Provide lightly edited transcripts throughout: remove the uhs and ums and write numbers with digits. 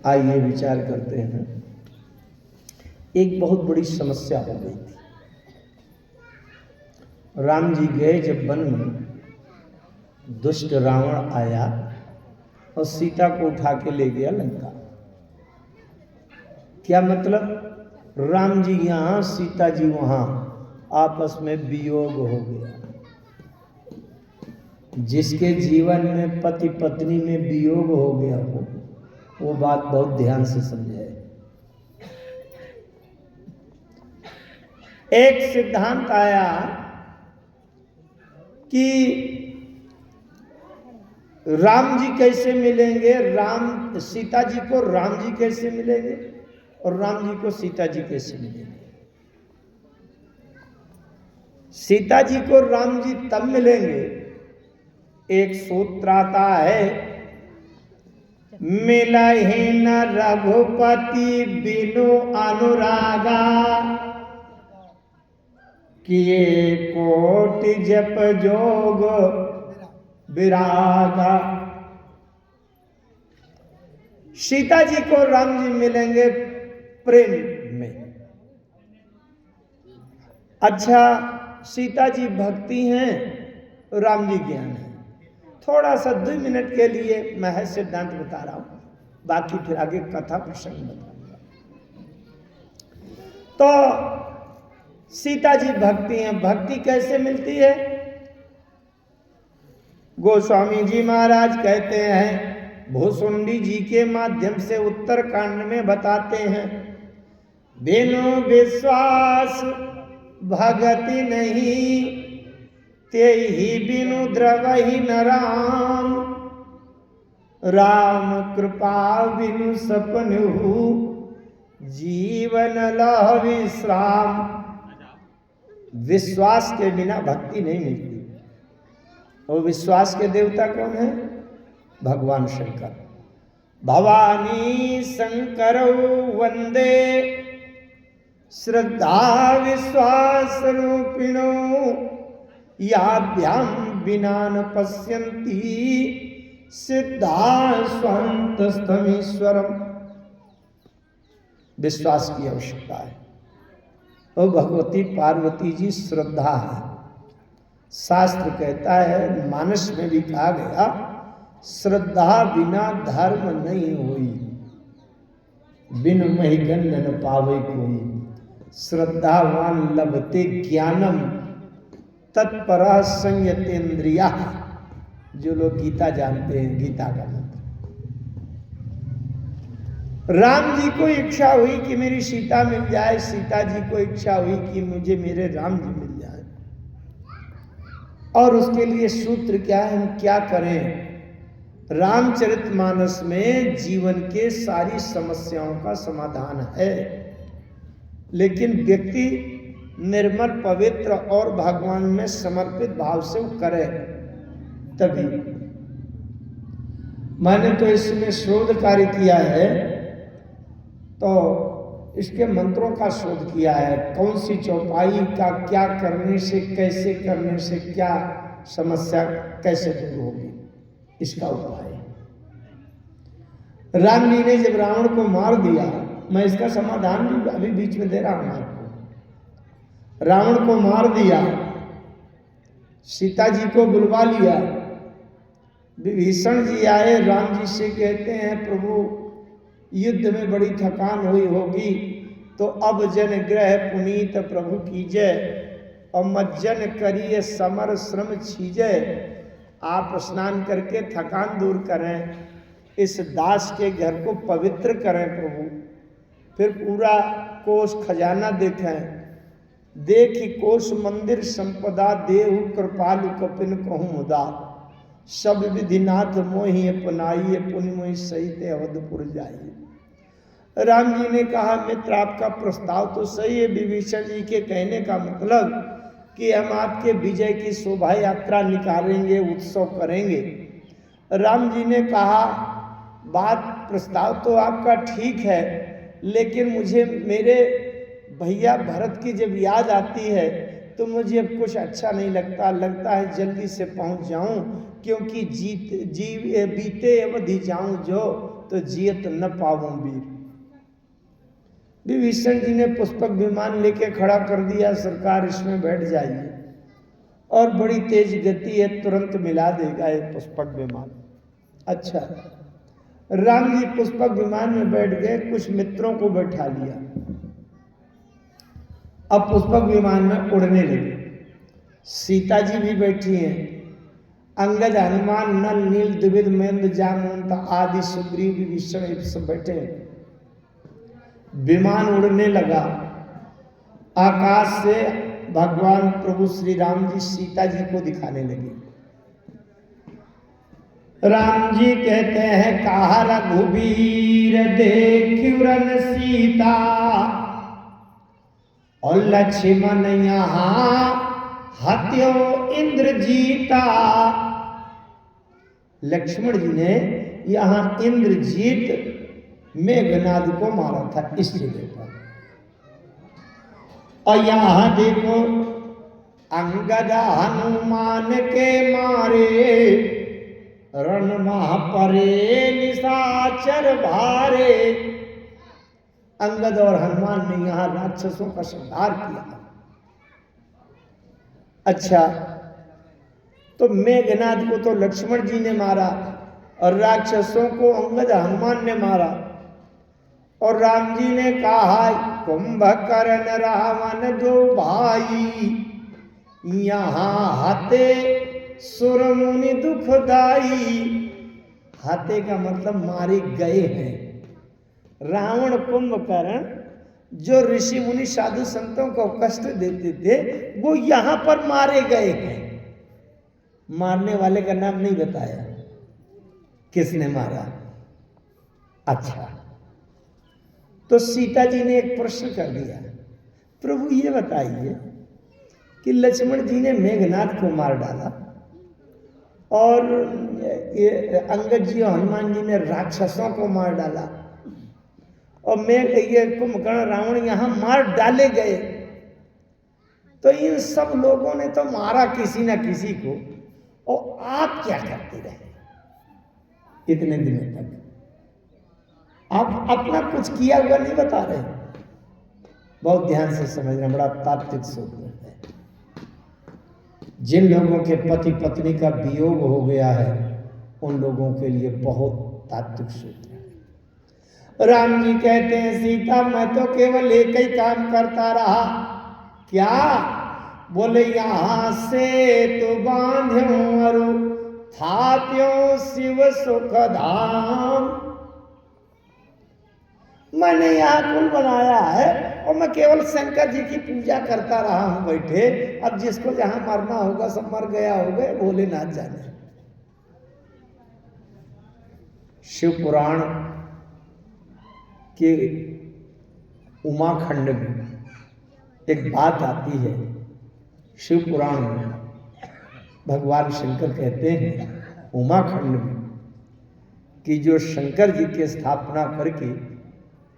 आइए विचार करते हैं। एक बहुत बड़ी समस्या हो गई थी। राम जी गए जब वन में, दुष्ट रावण आया और सीता को उठा के ले गया लंका। क्या मतलब? राम जी यहाँ, सीता जी वहाँ, आपस में वियोग हो गया। जिसके जीवन में पति पत्नी में वियोग हो गया हो, वो बात बहुत ध्यान से समझे। एक सिद्धांत आया कि राम जी कैसे मिलेंगे, सीता जी को राम जी कैसे मिलेंगे और राम जी को सीता जी कैसे मिलेंगे। सीता जी को राम जी तब मिलेंगे, एक सूत्र आता है, मिलहि न रघुपति बिनु अनुरागा, किए कोटि जप जोग विरागा। सीता जी को राम जी मिलेंगे प्रेम में। अच्छा, सीता जी भक्ति हैं, राम जी ज्ञान है। थोड़ा सा 2 मिनट के लिए मैं है सिद्धांत बता रहा हूं, बाकी फिर आगे कथा प्रसंग बताऊंगा। तो सीता जी भक्ति हैं। भक्ति कैसे मिलती है? गोस्वामी जी महाराज कहते हैं, भूसुंडी जी के माध्यम से उत्तर कांड में बताते हैं, बिनु विश्वास भगति नहीं, ते ही बिनु द्रवहि न राम, राम कृपा बिनु सपनहु, जीवन लह विश्राम। विश्वास के बिना भक्ति नहीं मिलती। और विश्वास के देवता कौन है? भगवान शंकर। भवानी शंकर वंदे श्रद्धा विश्वास रूपिणो, याभ्याम बिना न पश्यन्ति सिद्धा स्वान्तस्थमीश्वरम। विश्वास की आवश्यकता है। और भगवती पार्वती जी श्रद्धा है। शास्त्र कहता है, मानस में भी कहा गया, श्रद्धा बिना धर्म नहीं होई, बिन महिगन न पावे कोई। श्रद्धावान लभते ज्ञानम, तत्परा संयतेन्द्रिया। जो लोग गीता जानते हैं, गीता का मंत्र। राम जी को इच्छा हुई कि मेरी सीता मिल जाए, सीता जी को इच्छा हुई कि मुझे मेरे राम जी मिल जाए। और उसके लिए सूत्र क्या है, हम क्या करें? रामचरितमानस में जीवन के सारी समस्याओं का समाधान है, लेकिन व्यक्ति निर्मल पवित्र और भगवान में समर्पित भाव से वो करे तभी। मैंने तो इसमें शोध कार्य किया है, तो इसके मंत्रों का शोध किया है। कौन सी चौपाई का क्या करने से, कैसे करने से क्या समस्या कैसे दूर होगी, इसका उपाय। राम जी ने जब रावण को मार दिया, मैं इसका समाधान भी अभी बीच में दे रहा हूं आपको। रावण को मार दिया, सीता जी को बुलवा लिया। विभीषण जी आए, राम जी से कहते हैं, प्रभु युद्ध में बड़ी थकान हुई होगी, तो अब जन ग्रह पुनीत प्रभु कीजय, और मज्जन करिए समर श्रम छीजय। आप स्नान करके थकान दूर करें, इस दास के घर को पवित्र करें प्रभु। फिर पूरा कोष खजाना देखें, देखि कोष मंदिर संपदा, देहु कृपालु कपिन कहूँ मुदा। सब विधिनाथ मोहि अपनाइए, पुण्य मोहि सहित अवधपुर जाइए। राम जी ने कहा, मित्र आपका प्रस्ताव तो सही है। विभीषण जी के कहने का मतलब कि हम आपके विजय की शोभा यात्रा निकालेंगे, उत्सव करेंगे। राम जी ने कहा, बात प्रस्ताव तो आपका ठीक है, लेकिन मुझे मेरे भैया भरत की जब याद आती है तो मुझे अब कुछ अच्छा नहीं लगता, लगता है जल्दी से पहुंच जाऊं, क्योंकि बीते अवधि जाऊं जो तो जियत न पाऊं वीर। विभीषण जी ने पुष्पक विमान लेके खड़ा कर दिया, सरकार इसमें बैठ जाइए, और बड़ी तेज गति है, तुरंत मिला देगा ये पुष्पक विमान। अच्छा, राम जी पुष्पक विमान में बैठ गए, कुछ मित्रों को बैठा लिया, अब पुष्पक विमान में उड़ने लगे। सीता जी भी बैठी हैं, अंगद, हनुमान, नल, नील, द्विविध, महेंद्र, जामवंत आदि सुग्रीव, विभीषण ये सब बैठे हैं। विमान उड़ने लगा, आकाश से भगवान प्रभु श्री राम जी सीता जी को दिखाने लगे। राम जी कहते हैं, कहा रघुवीर देखिरन सीता, और लक्ष्मण यहाँ हत्यो इंद्रजीता। लक्ष्मण जी ने यहाँ इंद्रजीत मेघनाद को मारा था इस जगह पर, और यहां देखो अंगद हनुमान के मारे, रण महापरे निशाचर भारे। अंगद और हनुमान ने यहां राक्षसों का संहार किया। अच्छा, तो मेघनाद को तो लक्ष्मण जी ने मारा, और राक्षसों को अंगद हनुमान ने मारा। और राम जी ने कहा, कुंभकर्ण रावण दो भाई, यहाँ हाथे सुर मुनि दुखदाई। हाथे का मतलब मारे गए हैं। रावण कुंभकर्ण जो ऋषि मुनि साधु संतों को कष्ट देते थे, वो यहां पर मारे गए हैं। मारने वाले का नाम नहीं बताया, किसने मारा। अच्छा, तो सीता जी ने एक प्रश्न कर दिया, प्रभु ये बताइए कि लक्ष्मण जी ने मेघनाद को मार डाला, और ये अंगद जी और हनुमान जी ने राक्षसों को मार डाला, और ये कुंभकर्ण रावण यहां मार डाले गए, तो इन सब लोगों ने तो मारा किसी ना किसी को, और आप क्या करते रहे इतने दिनों तक? आप अपना कुछ किया हुआ नहीं बता रहे। बहुत ध्यान से समझना, बड़ा तात्विक सूत्र है। जिन लोगों के पति पत्नी का वियोग हो गया है, उन लोगों के लिए बहुत तात्विक सूत्र है। राम जी कहते हैं, सीता मैं तो केवल एक ही काम करता रहा। क्या? बोले यहां से तो बांध्यो अरु थाप्यो शिव सुख धाम। मैंने यहाँ कुल बनाया है, और मैं केवल शंकर जी की पूजा करता रहा हूं बैठे। अब जिसको जहां मरना होगा सब मर गया होगा, भोलेनाथ जाने। शिव पुराण के उमाखंड में एक बात आती है। शिव पुराण में भगवान शंकर कहते हैं उमाखंड में कि जो शंकर जी की स्थापना करके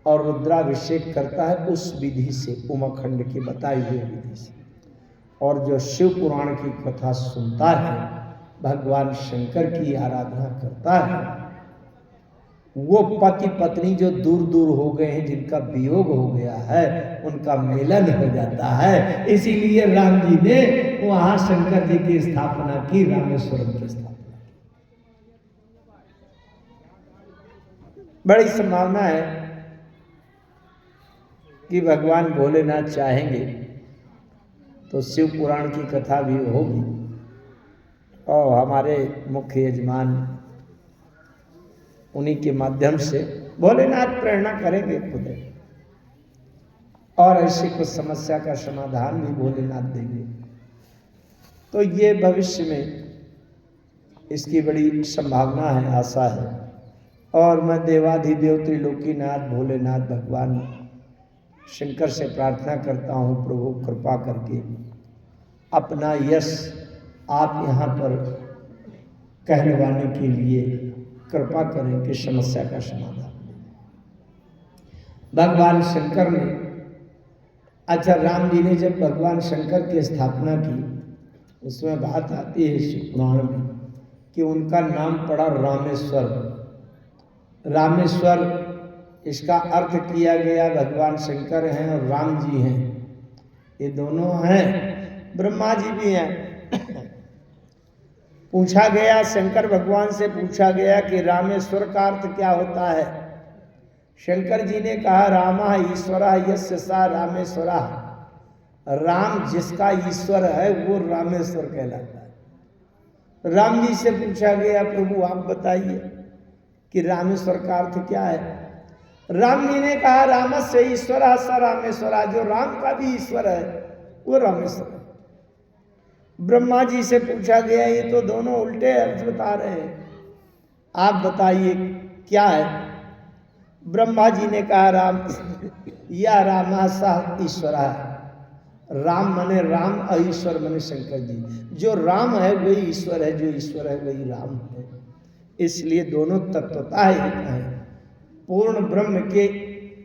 और रुद्राभिषेक करता है उस विधि से, उमाखंड की बताई हुई विधि से, और जो शिव पुराण की कथा सुनता है, भगवान शंकर की आराधना करता है, वो पति पत्नी जो दूर दूर हो गए हैं, जिनका वियोग हो गया है, उनका मिलन हो जाता है। इसीलिए राम जी ने वहां शंकर जी की स्थापना की, रामेश्वरम की स्थापना। बड़ी संभावना है कि भगवान भोलेनाथ चाहेंगे तो शिव पुराण की कथा भी होगी, और हमारे मुख्य यजमान उन्हीं के माध्यम से भोलेनाथ प्रेरणा करेंगे खुद, और ऐसी कुछ समस्या का समाधान भी भोलेनाथ देंगे। तो ये भविष्य में इसकी बड़ी संभावना है, आशा है। और मैं देवाधिदेव त्रिलोकीनाथ भोलेनाथ भगवान शंकर से प्रार्थना करता हूँ, प्रभु कृपा करके अपना यश आप यहाँ पर कहलवाने के लिए कृपा करें कि समस्या का समाधान। भगवान शंकर ने अच्छा, राम जी ने जब भगवान शंकर की स्थापना की, उसमें बात आती है शिव पुराण में कि उनका नाम पड़ा रामेश्वर। रामेश्वर इसका अर्थ किया गया भगवान शंकर हैं और राम जी हैं, ये दोनों हैं, ब्रह्मा जी भी हैं। पूछा गया, शंकर भगवान से पूछा गया कि रामेश्वर का अर्थ क्या होता है। शंकर जी ने कहा, रामा ईश्वरा यस्य सा रामेश्वरा, राम जिसका ईश्वर है वो रामेश्वर कहलाता है। राम जी से पूछा गया, प्रभु आप बताइए कि रामेश्वर का अर्थ क्या है। राम जी ने कहा, रामस्य ईश्वरा स रामेश्वरा, जो राम का भी ईश्वर है वो रामेश्वर है। ब्रह्मा जी से पूछा गया, ये तो दोनों उल्टे अर्थ बता रहे हैं, आप बताइए क्या है। ब्रह्मा जी ने कहा, राम या रामा सा ईश्वरा, राम मने राम और ईश्वर मने शंकर जी। जो राम है वही ईश्वर है, जो ईश्वर है वही राम है, इसलिए दोनों तत्वता एक है। पूर्ण ब्रह्म के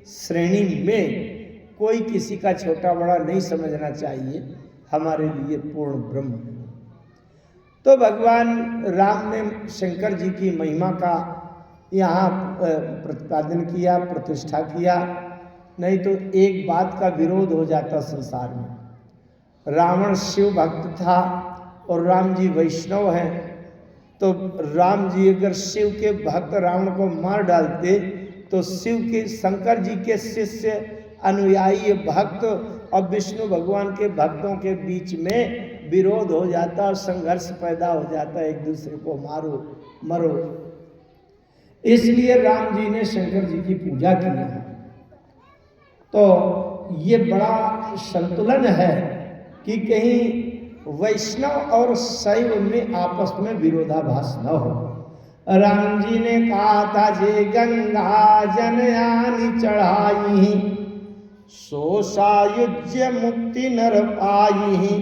श्रेणी में कोई किसी का छोटा बड़ा नहीं समझना चाहिए, हमारे लिए पूर्ण ब्रह्म। तो भगवान राम ने शंकर जी की महिमा का यहाँ प्रतिपादन किया, प्रतिष्ठा किया, नहीं तो एक बात का विरोध हो जाता संसार में। रावण शिव भक्त था और राम जी वैष्णव हैं, तो राम जी अगर शिव के भक्त रावण को मार डालते तो शिव के शंकर जी के शिष्य अनुयायी भक्त और विष्णु भगवान के भक्तों के बीच में विरोध हो जाता और संघर्ष पैदा हो जाता, एक दूसरे को मारो मरो। इसलिए राम जी ने शंकर जी की पूजा की है। तो ये बड़ा संतुलन है कि कहीं वैष्णव और शैव में आपस में विरोधाभास न हो। राम जी ने कहा था, जे गंगा जनयानी चढ़ाई, सो सायुज्य मुक्ति नर पाई।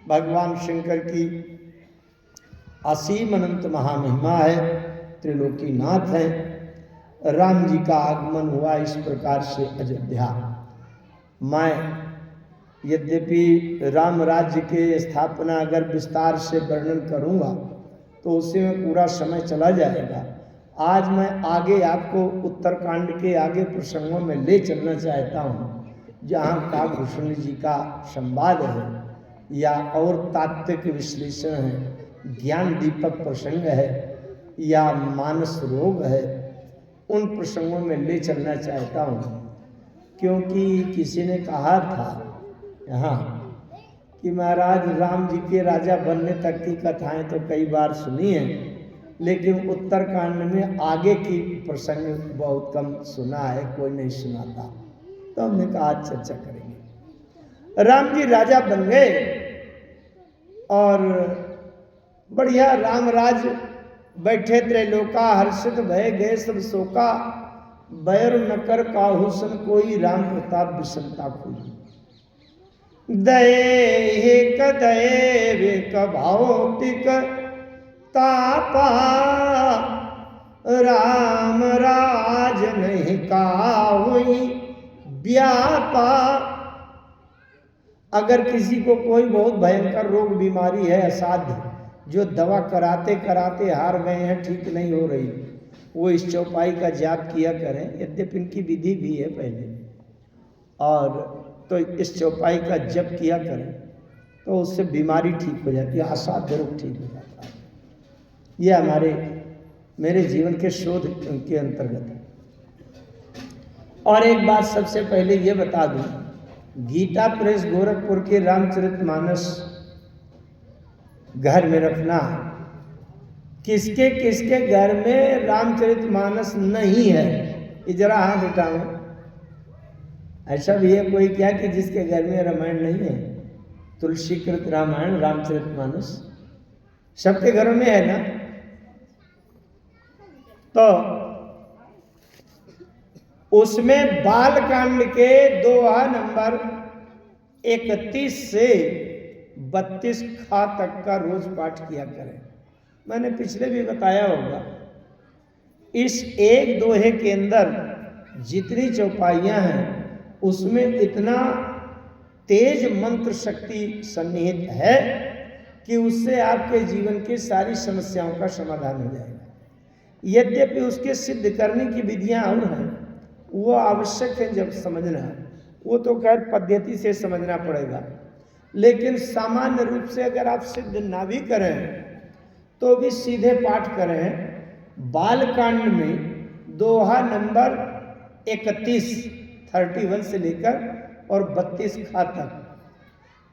भगवान शंकर की असीम अनंत महामहिमा है, त्रिलोकीनाथ है। राम जी का आगमन हुआ इस प्रकार से अयोध्या। मैं यद्यपि राम राज्य के स्थापना अगर विस्तार से वर्णन करूंगा तो उसी में पूरा समय चला जाएगा। आज मैं आगे आपको उत्तरकांड के आगे प्रसंगों में ले चलना चाहता हूँ, जहाँ काकभूषण जी का संवाद है या और तात्विक विश्लेषण है, ज्ञान दीपक प्रसंग है या मानस रोग है, उन प्रसंगों में ले चलना चाहता हूँ। क्योंकि किसी ने कहा था यहाँ कि महाराज राम जी के राजा बनने तक की कथाएं तो कई बार सुनी हैं, लेकिन उत्तरकांड में आगे की प्रसंग बहुत कम सुना है, कोई नहीं सुनाता। तो हमने कहा चर्चा करेंगे। राम जी राजा बन गए और बढ़िया राम राज बैठे, त्रैलोका हर्षित भय गए सब शोका, बैर न कर काहुसन कोई, राम प्रताप विषमता कोई। दये कदये वेक भौतिक तापा, राम राज नहीं काहुई व्यापा। अगर किसी को कोई बहुत भयंकर रोग बीमारी है असाध्य, जो दवा कराते कराते हार गए हैं, ठीक नहीं हो रही, वो इस चौपाई का जाप किया करें। यद्यपि इनकी विधि भी है पहले, और तो इस चौपाई का जप किया करें तो उससे बीमारी ठीक हो जाती है, असाध्य रोग ठीक हो जाता है। ये मेरे जीवन के शोध के अंतर्गत है। और एक बात सबसे पहले ये बता दूं, गीता प्रेस गोरखपुर के रामचरितमानस घर में रखना। किसके किसके घर में रामचरितमानस नहीं है, ये जरा हाथ उठाओ। ऐसा भी है कोई क्या कि जिसके घर में रामायण नहीं है? तुलसीकृत रामायण रामचरितमानस सबके घरों में है ना। तो उसमें बालकांड के दोहा नंबर 31 से 32 खा तक का रोज पाठ किया करें। मैंने पिछले भी बताया होगा, इस एक दोहे के अंदर जितनी चौपाइयां हैं उसमें इतना तेज मंत्र शक्ति सन्निहित है कि उससे आपके जीवन की सारी समस्याओं का समाधान हो जाएगा। यद्यपि उसके सिद्ध करने की विधियां और हैं, वो आवश्यक है जब समझना, वो तो खैर पद्धति से समझना पड़ेगा। लेकिन सामान्य रूप से अगर आप सिद्ध ना भी करें तो भी सीधे पाठ करें। बालकांड में दोहा नंबर 31 से लेकर और 32 खा तक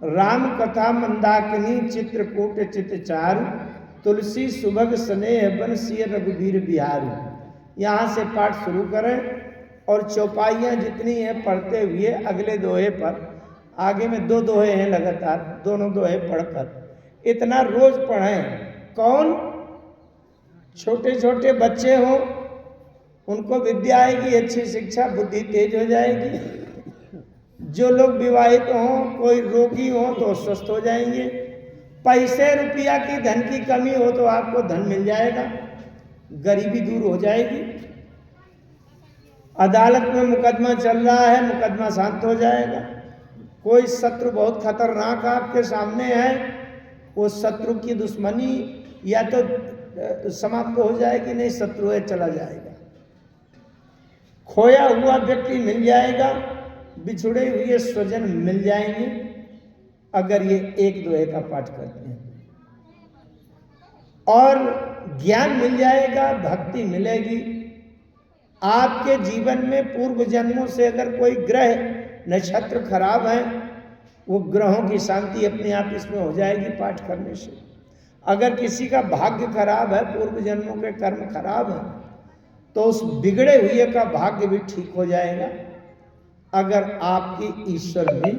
राम कथा मंदाकिनी चित्रकूट चितचारु तुलसी सुभग स्नेह बन सिय रघुवीर बिहारू। यहाँ से पाठ शुरू करें और चौपाइयाँ जितनी हैं पढ़ते हुए अगले दोहे पर, आगे में 2 दोहे हैं लगातार, दोनों दोहे पढ़कर इतना रोज पढ़ें। कौन? छोटे छोटे बच्चे हों उनको विद्या आएगी, अच्छी शिक्षा, बुद्धि तेज हो जाएगी। जो लोग विवाहित हों, कोई रोगी हो तो स्वस्थ हो जाएंगे। पैसे रुपया की धन की कमी हो तो आपको धन मिल जाएगा, गरीबी दूर हो जाएगी। अदालत में मुकदमा चल रहा है, मुकदमा शांत हो जाएगा। कोई शत्रु बहुत खतरनाक आपके सामने है, वो शत्रु की दुश्मनी या तो समाप्त हो जाएगी, नहीं शत्रु है चला जाएगा। खोया हुआ व्यक्ति मिल जाएगा, बिछुड़े हुए स्वजन मिल जाएंगे अगर ये एक दोहे का पाठ करते हैं। और ज्ञान मिल जाएगा, भक्ति मिलेगी। आपके जीवन में पूर्व जन्मों से अगर कोई ग्रह नक्षत्र खराब है, वो ग्रहों की शांति अपने आप इसमें हो जाएगी पाठ करने से। अगर किसी का भाग्य खराब है, पूर्व जन्मों के कर्म खराब है, तो उस बिगड़े हुए का भाग्य भी ठीक हो जाएगा अगर आपकी ईश्वर में,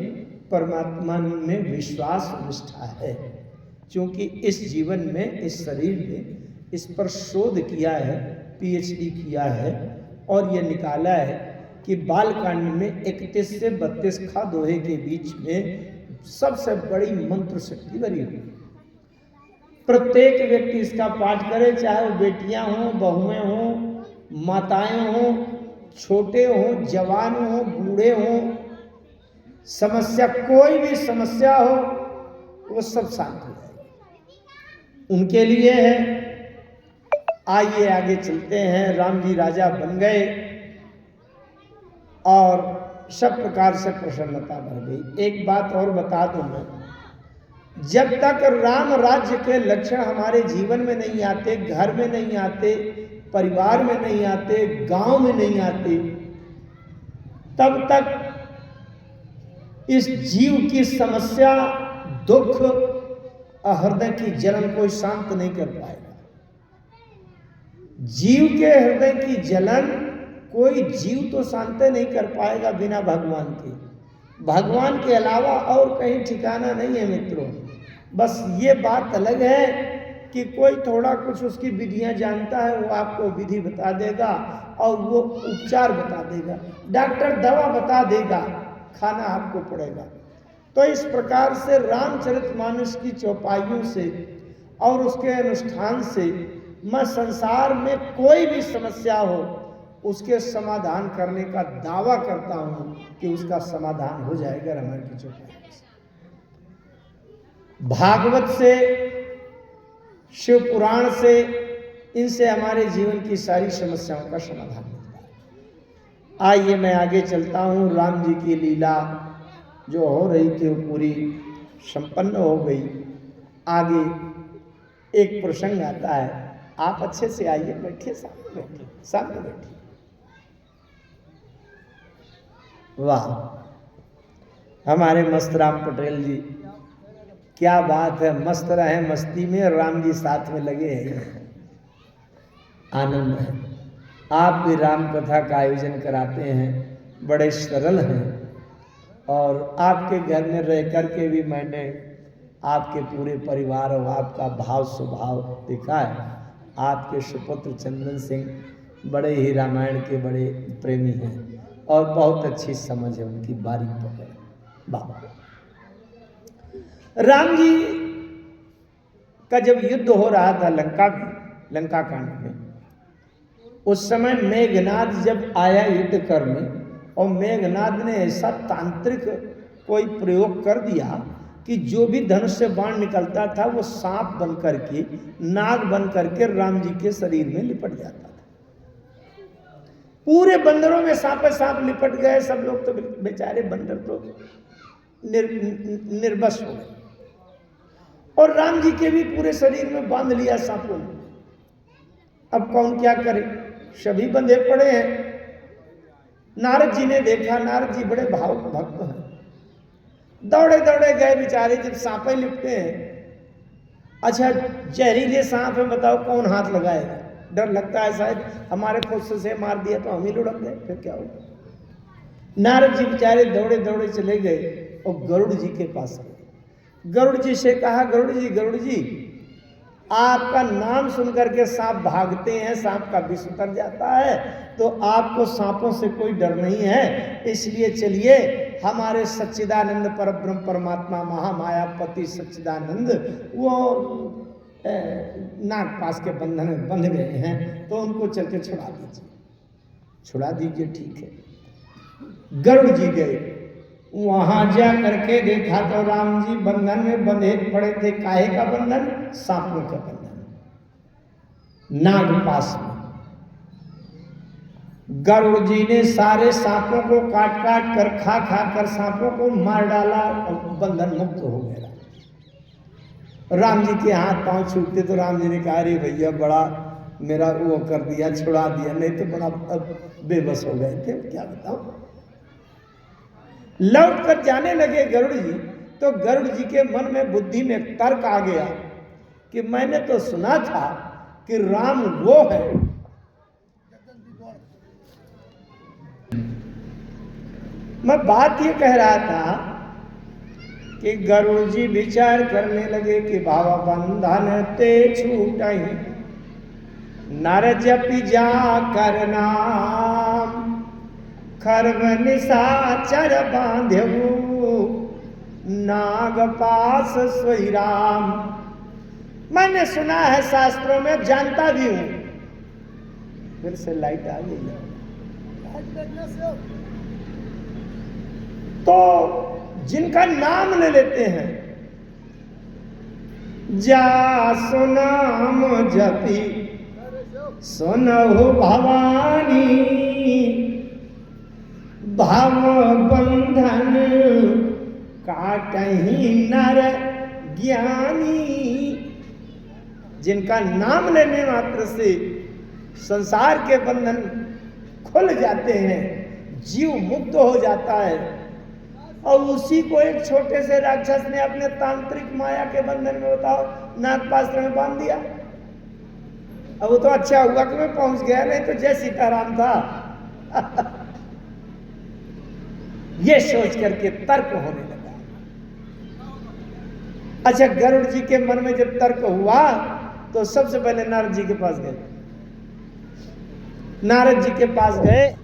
परमात्मा में विश्वास निष्ठा है। क्योंकि इस जीवन में, इस शरीर में इस पर शोध किया है, PhD किया है और ये निकाला है कि बालकांड में 31 से 32 खा दोहे के बीच में सबसे बड़ी मंत्र शक्ति भरी हुई। प्रत्येक व्यक्ति इसका पाठ करे, चाहे वो बेटियां हों, बहुएं हों, माताएं हों, छोटे हों, जवान हों, बूढ़े हों, समस्या कोई भी समस्या हो वो सब शांत हो जाएगी, उनके लिए है। आइए आगे चलते हैं। राम जी राजा बन गए और सब प्रकार से प्रसन्नता बढ़ गई। एक बात और बता दूं मैं, जब तक राम राज्य के लक्षण हमारे जीवन में नहीं आते, घर में नहीं आते, परिवार में नहीं आते, गांव में नहीं आते, तब तक इस जीव की समस्या, दुख, हृदय की जलन कोई शांत नहीं कर पाएगा। जीव के हृदय की जलन कोई जीव तो शांत नहीं कर पाएगा बिना भगवान के। भगवान के अलावा और कहीं ठिकाना नहीं है मित्रों। बस ये बात अलग है कि कोई थोड़ा कुछ उसकी विधियां जानता है, वो आपको विधि बता देगा और वो उपचार बता देगा, डॉक्टर दवा बता देगा, खाना आपको पड़ेगा। तो इस प्रकार से रामचरितमानस की चौपाइयों से और उसके अनुष्ठान से मैं संसार में कोई भी समस्या हो उसके समाधान करने का दावा करता हूं कि उसका समाधान हो जाएगा रामायण की चौपाई से। भागवत से, शिव पुराण से, इनसे हमारे जीवन की सारी समस्याओं का समाधान मिलता है। आइए मैं आगे चलता हूँ। राम जी की लीला जो हो रही थी वो पूरी संपन्न हो गई। आगे एक प्रसंग आता है, आप अच्छे से आइए, बैठिए, सामने बैठिए, सामने बैठिए। वाह, हमारे मस्त राम पटेल जी, क्या बात है, मस्त रहे मस्ती में, राम जी साथ में लगे हैं, आनंद है। आप भी राम कथा का आयोजन कराते हैं, बड़े सरल हैं और आपके घर में रह कर के भी मैंने आपके पूरे परिवार और आपका भाव स्वभाव देखा है। आपके सुपुत्र चंदन सिंह बड़े ही रामायण के बड़े प्रेमी हैं और बहुत अच्छी समझ है उनकी, बारीक पकड़। वाह। राम जी का जब युद्ध हो रहा था लंका कांड में, उस समय मेघनाद जब आया युद्ध करने, और मेघनाद ने ऐसा तांत्रिक कोई प्रयोग कर दिया कि जो भी धनुष से बाण निकलता था वो सांप बन करके, नाग बन करके राम जी के शरीर में लिपट जाता था। पूरे बंदरों में सांप लिपट गए, सब लोग तो बेचारे बंदर तो निर्वश हो गए, और राम जी के भी पूरे शरीर में बांध लिया सांपों ने। अब कौन क्या करे, सभी बंधे पड़े हैं। नारद जी ने देखा, नारद जी बड़े भावुक भक्त हैं, दौड़े दौड़े गए बेचारे, जब सांप लिपटे हैं। अच्छा जहरीले सांप है, बताओ कौन हाथ लगाएगा, डर लगता है शायद हमारे खुद से मार दिया तो हम ही लुढ़क गए, फिर क्या होगा। नारद जी बेचारे दौड़े दौड़े चले गए और गरुड़ जी के पास गए। गरुड़ जी से कहा, गरुड़ जी आपका नाम सुनकर के सांप भागते हैं, सांप का विष उतर जाता है, तो आपको सांपों से कोई डर नहीं है, इसलिए चलिए हमारे सच्चिदानंद परब्रह्म परमात्मा महामायापति सच्चिदानंद वो नागपाश के बंधन में बंध गए हैं, तो उनको चल के छुड़ा दीजिए। ठीक है। गरुड़ जी गए, वहां जा करके देखा तो राम जी बंधन में बंधे पड़े थे। काहे का बंधन? सांपों का बंधन, नागपाश में। गरुड़ जी ने सारे सांपों को काट काट कर खा कर सांपों को मार डाला और बंधन मुक्त हो गया। राम जी के हाथ पांव छूटते तो राम जी ने कहा, अरे भैया बड़ा मेरा वो कर दिया, छुड़ा दिया, नहीं तो बड़ा बेबस हो गए थे, क्या बताऊं। लौट कर जाने लगे गरुड़ जी, तो गरुड़ जी के मन में बुद्धि में तर्क आ गया कि मैंने तो सुना था कि राम वो है। मैं बात ये कह रहा था कि गरुड़ जी विचार करने लगे कि भाव बंधन ते छूटहि, नर जपि जा कर नाम, खर्व निशाचर बांधेहु, नागपाश सोई राम। मैंने सुना है शास्त्रों में, जानता भी हूं। फिर से लाइट आ गई। तो जिनका नाम ले लेते हैं, जा सुनाम जपी सुनहु भवानी, भाव बंधन काटहि नर ज्ञानी। जिनका नाम लेने मात्र से संसार के बंधन खुल जाते हैं, जीव मुक्त हो जाता है। और उसी को एक छोटे से राक्षस ने अपने तांत्रिक माया के बंधन में, बताओ, नागपाश में बांध दिया। अब वो तो अच्छा हुआ कि मैं पहुंच गया, नहीं तो जय सीताराम था। ये सोच करके तर्क होने लगा। अच्छा गरुड़ जी के मन में जब तर्क हुआ तो सबसे पहले नारद जी के पास गए। नारद जी के पास गए,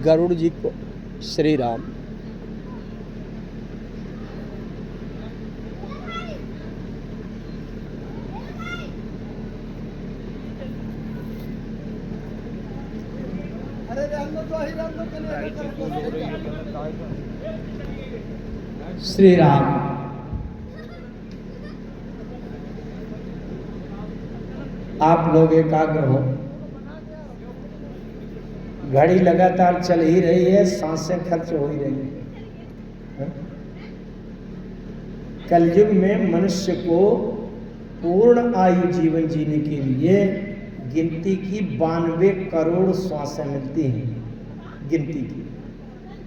गरुड़ जी को श्री राम श्री राम आप लोग एकाग्र हो। घड़ी लगातार चल ही रही है, सांसें खर्च हो ही रही है। कलयुग में मनुष्य को पूर्ण आयु जीवन जीने के लिए गिनती की 92 करोड़ श्वासें मिलती हैं। गिनती की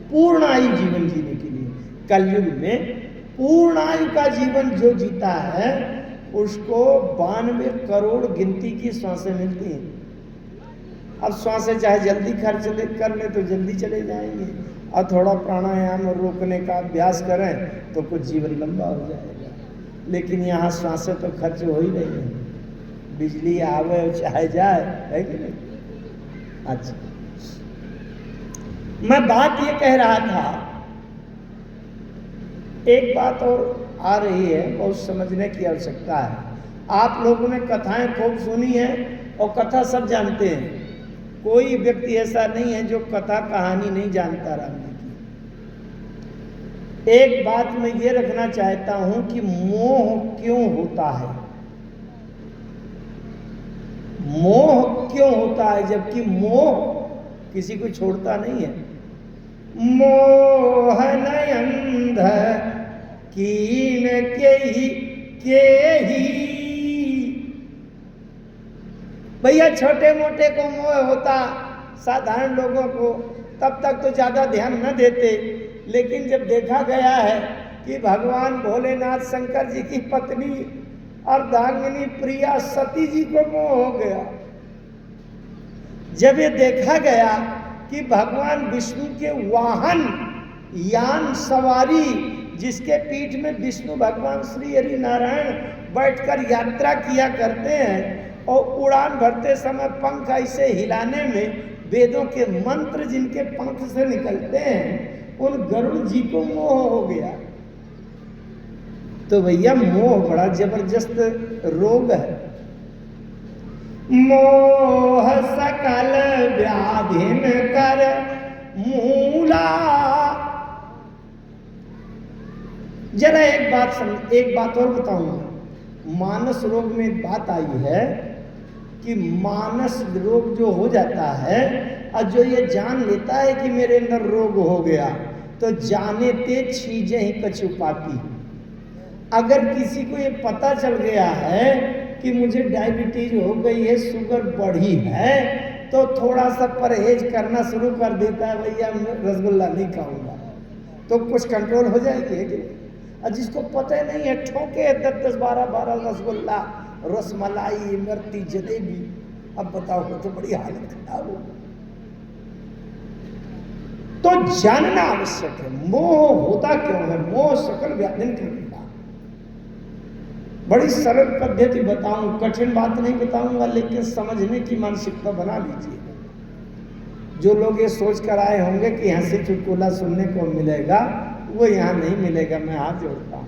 पूर्ण आयु जीवन जीने के लिए कलयुग में पूर्ण आयु का जीवन जो जीता है उसको 92 करोड़ गिनती की श्वासें मिलती हैं। अब श्वासें चाहे जल्दी खर्च कर ले तो जल्दी चले जाएंगे, और थोड़ा प्राणायाम और रोकने का अभ्यास करें तो कुछ जीवन लंबा हो जाएगा। लेकिन यहाँ श्वासें तो खर्च हो ही रही है, बिजली आवे चाहे जाए, है कि नहीं। अच्छा मैं बात ये कह रहा था, एक बात और आ रही है, बहुत समझने की आवश्यकता है। आप लोगों ने कथाएं खूब सुनी है और कथा सब जानते हैं। कोई व्यक्ति ऐसा नहीं है जो कथा कहानी नहीं जानता राम जी की। एक बात मैं ये रखना चाहता हूं कि मोह क्यों होता है, मोह क्यों होता है, जबकि मोह किसी को छोड़ता नहीं है। मोह नयंध कीन के ही भैया, छोटे मोटे को मोह होता, साधारण लोगों को तब तक तो ज्यादा ध्यान न देते, लेकिन जब देखा गया है कि भगवान भोलेनाथ शंकर जी की पत्नी अर्धांगिनी प्रिया सती जी को मोह हो गया, जब ये देखा गया कि भगवान विष्णु के वाहन यान सवारी, जिसके पीठ में विष्णु भगवान श्री हरि नारायण बैठकर यात्रा किया करते हैं, और उड़ान भरते समय पंख ऐसे हिलाने में वेदों के मंत्र जिनके पंख से निकलते हैं, उन गरुड़ जी को मोह हो गया। तो भैया मोह बड़ा जबरदस्त रोग है। मोह सकल व्याधिन कर मूला। जरा एक बात और बताऊंगा। मानस रोग में एक बात आई है कि मानस रोग जो हो जाता है, और जो ये जान लेता है कि मेरे अंदर रोग हो गया, तो जाने ते चीजें ही कछु पाती। अगर किसी को ये पता चल गया है कि मुझे डायबिटीज हो गई है, शुगर बढ़ी है, तो थोड़ा सा परहेज करना शुरू कर देता है, भैया मैं रसगुल्ला नहीं खाऊंगा, तो कुछ कंट्रोल हो जाएगी कि। और जिसको पता नहीं है, ठोके 10-10, 12-12 रसगुल्ला, रसमलाई, इमरती, जलेबी, अब बताओ तो बड़ी हालत खराब हो। तो जानना आवश्यक है मोह होता क्यों है। मोह सकल व्याधिन करता। बड़ी सरल पद्धति बताऊं, कठिन बात नहीं बताऊंगा, लेकिन समझने की मानसिकता बना लीजिए। जो लोग ये सोच कर आए होंगे कि हंसी चुटकुला सुनने को मिलेगा, वो यहां नहीं मिलेगा। मैं हाथ जोड़ता हूं।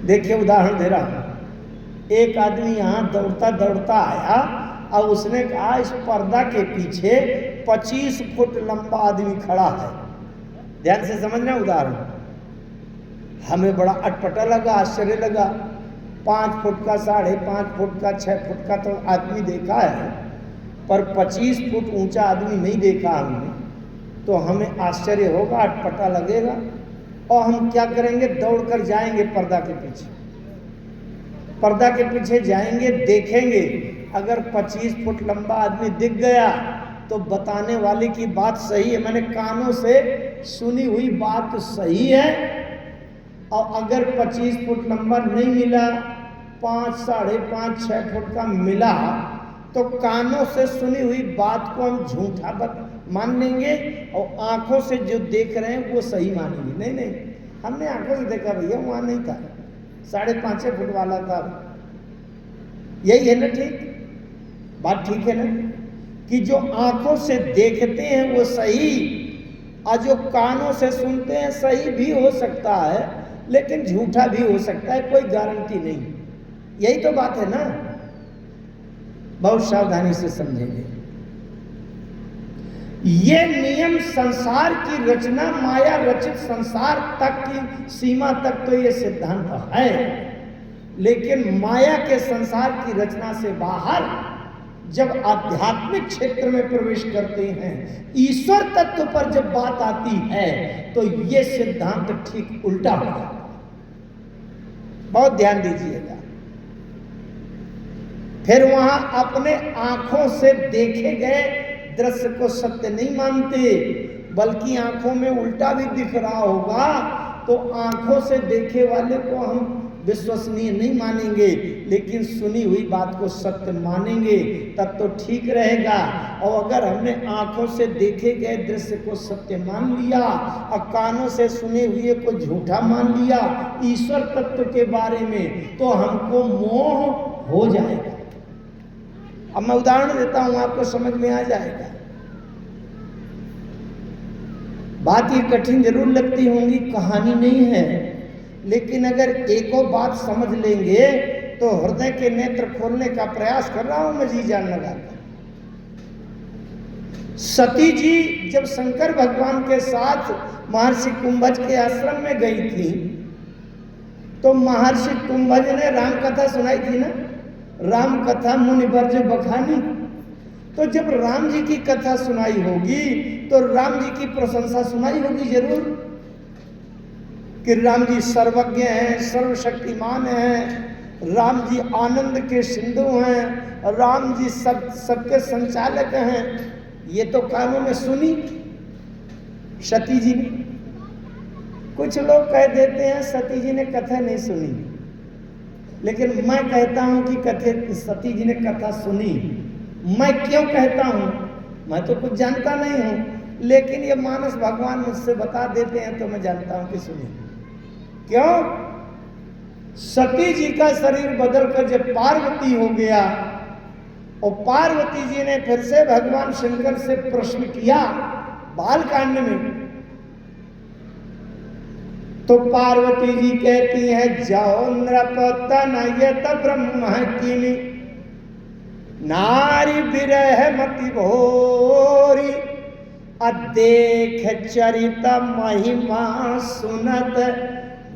देखिए उदाहरण दे रहा हूं। एक आदमी यहां दौड़ता दौड़ता आया और उसने कहा इस पर्दा के पीछे 25 फुट लंबा आदमी खड़ा है। ध्यान से समझना उदाहरण। हमें बड़ा अटपटा लगा, आश्चर्य लगा। 5 फुट का, 5.5 फुट का, 6 फुट का तो आदमी देखा है, पर 25 फुट ऊंचा आदमी नहीं देखा हमने। तो हमें आश्चर्य होगा, अटपटा लगेगा, और हम क्या करेंगे, दौड़कर जाएंगे पर्दा के पीछे। पर्दा के पीछे जाएंगे, देखेंगे, अगर 25 फुट लंबा आदमी दिख गया तो बताने वाले की बात सही है, मैंने कानों से सुनी हुई बात सही है। और अगर 25 फुट लंबा नहीं मिला, 5, 5.5, 6 फुट का मिला, तो कानों से सुनी हुई बात को हम झूठा मान लेंगे, और आंखों से जो देख रहे हैं वो सही मानेंगे। नहीं नहीं, हमने आंखों से देखा भैया, वहां नहीं था, 5.5 फुट वाला था। यही है ना, ठीक बात, ठीक है ना, कि जो आंखों से देखते हैं वो सही, और जो कानों से सुनते हैं सही भी हो सकता है, लेकिन झूठा भी हो सकता है, कोई गारंटी नहीं। यही तो बात है ना, बहुत सावधानी से समझेंगे। ये नियम संसार की रचना, माया रचित संसार तक की सीमा तक तो ये सिद्धांत है, लेकिन माया के संसार की रचना से बाहर जब आध्यात्मिक क्षेत्र में प्रवेश करते हैं, ईश्वर तत्व पर जब बात आती है, तो ये सिद्धांत ठीक उल्टा हो जाता है। बहुत ध्यान दीजिएगा। फिर वहां अपने आंखों से देखे गए दृश्य को सत्य नहीं मानते, बल्कि आंखों में उल्टा भी दिख रहा होगा, तो आंखों से देखे वाले को हम विश्वसनीय नहीं मानेंगे, लेकिन सुनी हुई बात को सत्य मानेंगे, तब तो ठीक रहेगा। और अगर हमने आंखों से देखे गए दृश्य को सत्य मान लिया और कानों से सुने हुए को झूठा मान लिया ईश्वर तत्व के बारे में, तो हमको मोह हो जाएगा। अब मैं उदाहरण देता हूं, आपको समझ में आ जाएगा। बात ये कठिन जरूर लगती होंगी, कहानी नहीं है, लेकिन अगर एक और बात समझ लेंगे तो हृदय के नेत्र खोलने का प्रयास कर रहा हूं मैं जी जान लगाकर। सती जी जब शंकर भगवान के साथ महर्षि कुंभज के आश्रम में गई थी तो महर्षि कुंभज ने राम कथा सुनाई थी ना, राम कथा मुनि वर्ज बखानी। तो जब राम जी की कथा सुनाई होगी तो राम जी की प्रशंसा सुनाई होगी जरूर कि राम जी सर्वज्ञ हैं, सर्वशक्तिमान हैं, राम जी आनंद के सिंधु हैं, राम जी सबके संचालक हैं। ये तो कानों में सुनी सती जी ने। कुछ लोग कह देते हैं सती जी ने कथा नहीं सुनी, लेकिन मैं कहता हूं कि सती जी ने कथा सुनी। मैं क्यों कहता हूं, मैं तो कुछ जानता नहीं हूं, लेकिन ये मानस भगवान मुझसे बता देते हैं तो मैं जानता हूं कि सुनी। क्यों? सती जी का शरीर बदलकर जब पार्वती हो गया और पार्वती जी ने फिर से भगवान शंकर से प्रश्न किया बालकांड में, तो पार्वती जी कहती है जाओ नृपतनयत ब्रह्म किनी नारी विरह मति भोरी अदेख चरित महिमा सुनत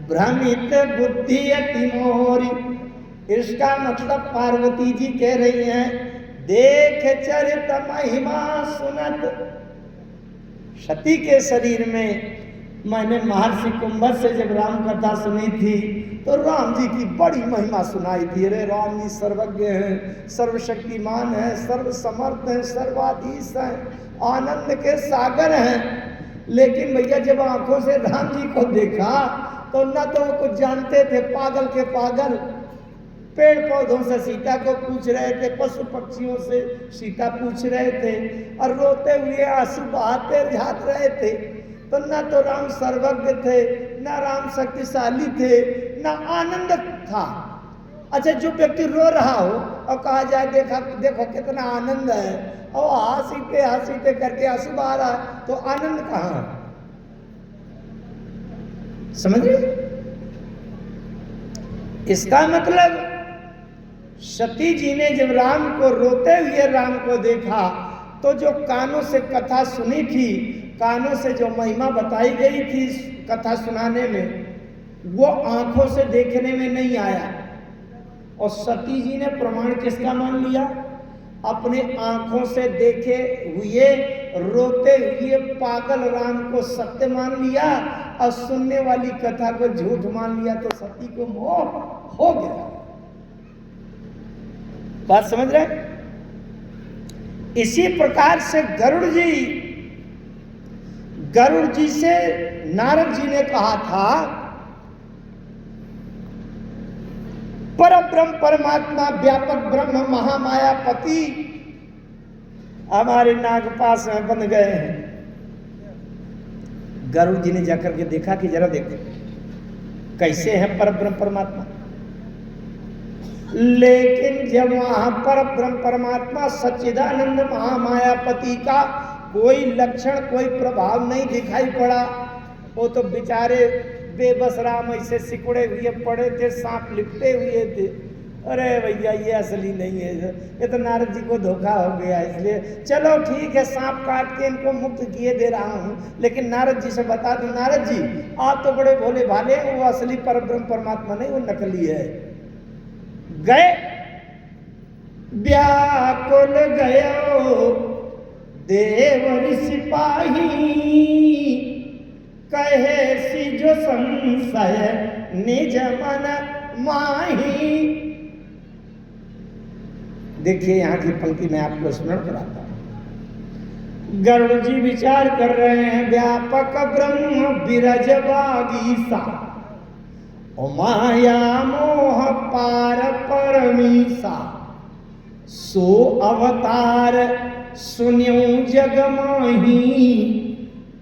भ्रमित बुद्धि अति मोरी। इसका मतलब पार्वती जी कह रही हैं देख चरित महिमा सुनत। सती के शरीर में मैंने महर्षि कुंभज से जब राम कथा सुनी थी तो राम जी की बड़ी महिमा सुनाई थी। अरे राम जी सर्वज्ञ हैं, सर्वशक्तिमान हैं, सर्वसमर्थ हैं, सर्वाधीश हैं, आनंद के सागर हैं। लेकिन भैया जब आंखों से राम जी को देखा तो न तो वो कुछ जानते थे, पागल के पागल। पेड़ पौधों से सीता को पूछ रहे थे, पशु पक्षियों से सीता पूछ रहे थे और रोते हुए आंसू बहाते झात रहे थे। तो न तो राम सर्वज्ञ थे, न राम शक्तिशाली थे, न आनंद था। अच्छा, जो व्यक्ति रो रहा हो और कहा जाए देखो कितना आनंद है और हंसीते करके आंसू बहा रहा है, तो आनंद कहाँ है? समझिए, इसका मतलब सती जी ने जब राम को रोते हुए राम को देखा तो जो कानों से कथा सुनी थी, कानों से जो महिमा बताई गई थी कथा सुनाने में, वो आंखों से देखने में नहीं आया। और सती जी ने प्रमाण किसका मान लिया? अपने आंखों से देखे हुए रोते हुए पागल राम को सत्य मान लिया और सुनने वाली कथा को झूठ मान लिया। तो सती को मोह हो गया। बात समझ रहे? इसी प्रकार से गरुड़ जी से नारद जी ने कहा था परब्रह्म परमात्मा व्यापक ब्रह्म महामायापति हमारे नागपाश में बन गए हैं। गरुड़ जी ने जाकर के देखा कि जरा देखो कैसे है परब्रह्म परमात्मा। लेकिन जब वहां परब्रह्म परमात्मा सच्चिदानंद महामायापति का कोई लक्षण, कोई प्रभाव नहीं दिखाई पड़ा, वो तो बेचारे बेबस राम ऐसे सिकुड़े हुए पड़े थे, सांप लिपटे हुए थे। अरे भैया ये असली नहीं है, ये तो नारद जी को धोखा हो गया। इसलिए चलो ठीक है, सांप काट के इनको मुक्त किए दे रहा हूं, लेकिन नारद जी से बता दूं, नारद जी आप तो बड़े भोले भाले हैं, वो असली परब्रह्म परमात्मा नहीं, वो नकली है। गए व्याकुल गयो देवर सिपाही कहे सी जो संशय निज मन माही। देखिए यहां की पंक्ति में आपको स्मरण कराता हूं। गरुड़ जी विचार कर रहे हैं व्यापक ब्रह्म बिरज बागीसा ओ माया मोह पार परमीसा सो अवतार सुन्यो जग माही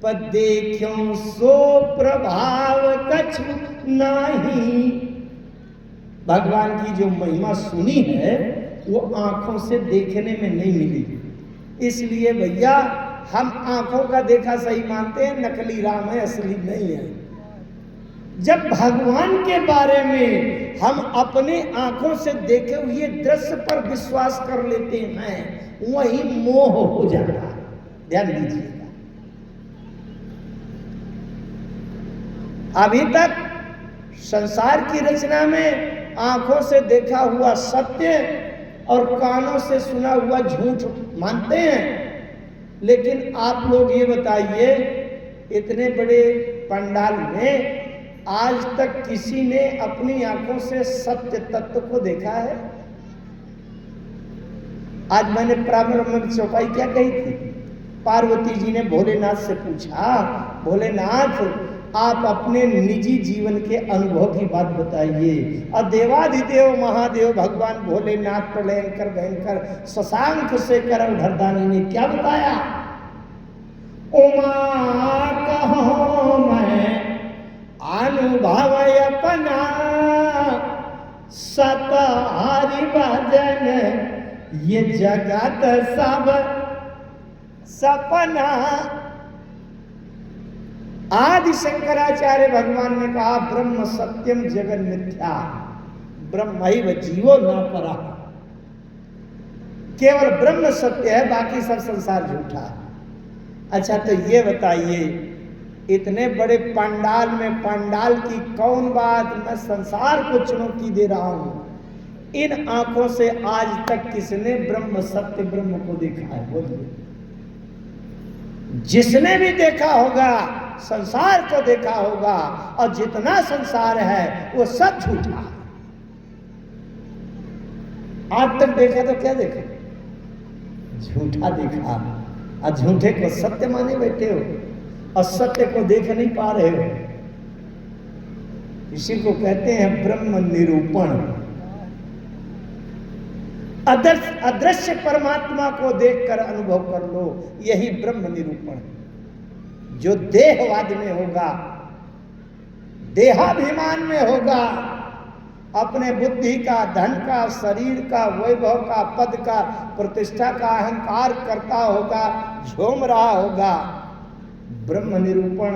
पर देखो सो प्रभाव कछु नहीं। भगवान की जो महिमा सुनी है वो आंखों से देखने में नहीं मिली। इसलिए भैया हम आंखों का देखा सही मानते हैं, नकली राम है, असली नहीं है। जब भगवान के बारे में हम अपने आंखों से देखे हुए दृश्य पर विश्वास कर लेते हैं, वही मोह हो जाता है। ध्यान दीजिएगा, अभी तक संसार की रचना में आंखों से देखा हुआ सत्य और कानों से सुना हुआ झूठ मानते हैं, लेकिन आप लोग ये बताइए, इतने बड़े पंडाल में आज तक किसी ने अपनी आंखों से सत्य तत्व को देखा है? आज मैंने प्रारंभ में चौपाई क्या कही थी? पार्वती जी ने भोलेनाथ से पूछा, भोलेनाथ आप अपने निजी जीवन के अनुभव की बात बताइए। और देवाधिदेव महादेव भगवान भोलेनाथ प्रलयंकर भयंकर शशांक शेखर उधरदानी ने क्या बताया? उमा कहो मैं अनुभव अपना, सतारी भजन ये जगत सब सपना। आदि शंकराचार्य भगवान ने कहा ब्रह्म सत्यम जगन मिथ्या, ब्रह्मैव जीवो न परा। केवल ब्रह्म सत्य है, बाकी सब संसार झूठा है। अच्छा, तो ये बताइए, इतने बड़े पंडाल में पंडाल की कौन बात, मैं संसार को चुनौती दे रहा हूं। इन आंखों से आज तक किसने ब्रह्म सत्य ब्रह्म को देखा है? बोलिए। जिसने भी देखा होगा संसार को देखा होगा, और जितना संसार है वो सब झूठा है। आज तक देखा तो क्या देखा? झूठा देखा, और झूठे को सत्य माने बैठे हो, और सत्य को देख नहीं पा रहे हो। इसी को कहते हैं ब्रह्म निरूपण। अदृश्य परमात्मा को देखकर अनुभव कर लो, यही ब्रह्म निरूपण है। जो देहवाद में होगा, देहाभिमान में होगा, अपने बुद्धि का, धन का, शरीर का, वैभव का, पद का, प्रतिष्ठा का अहंकार करता होगा, झूम रहा होगा, ब्रह्म निरूपण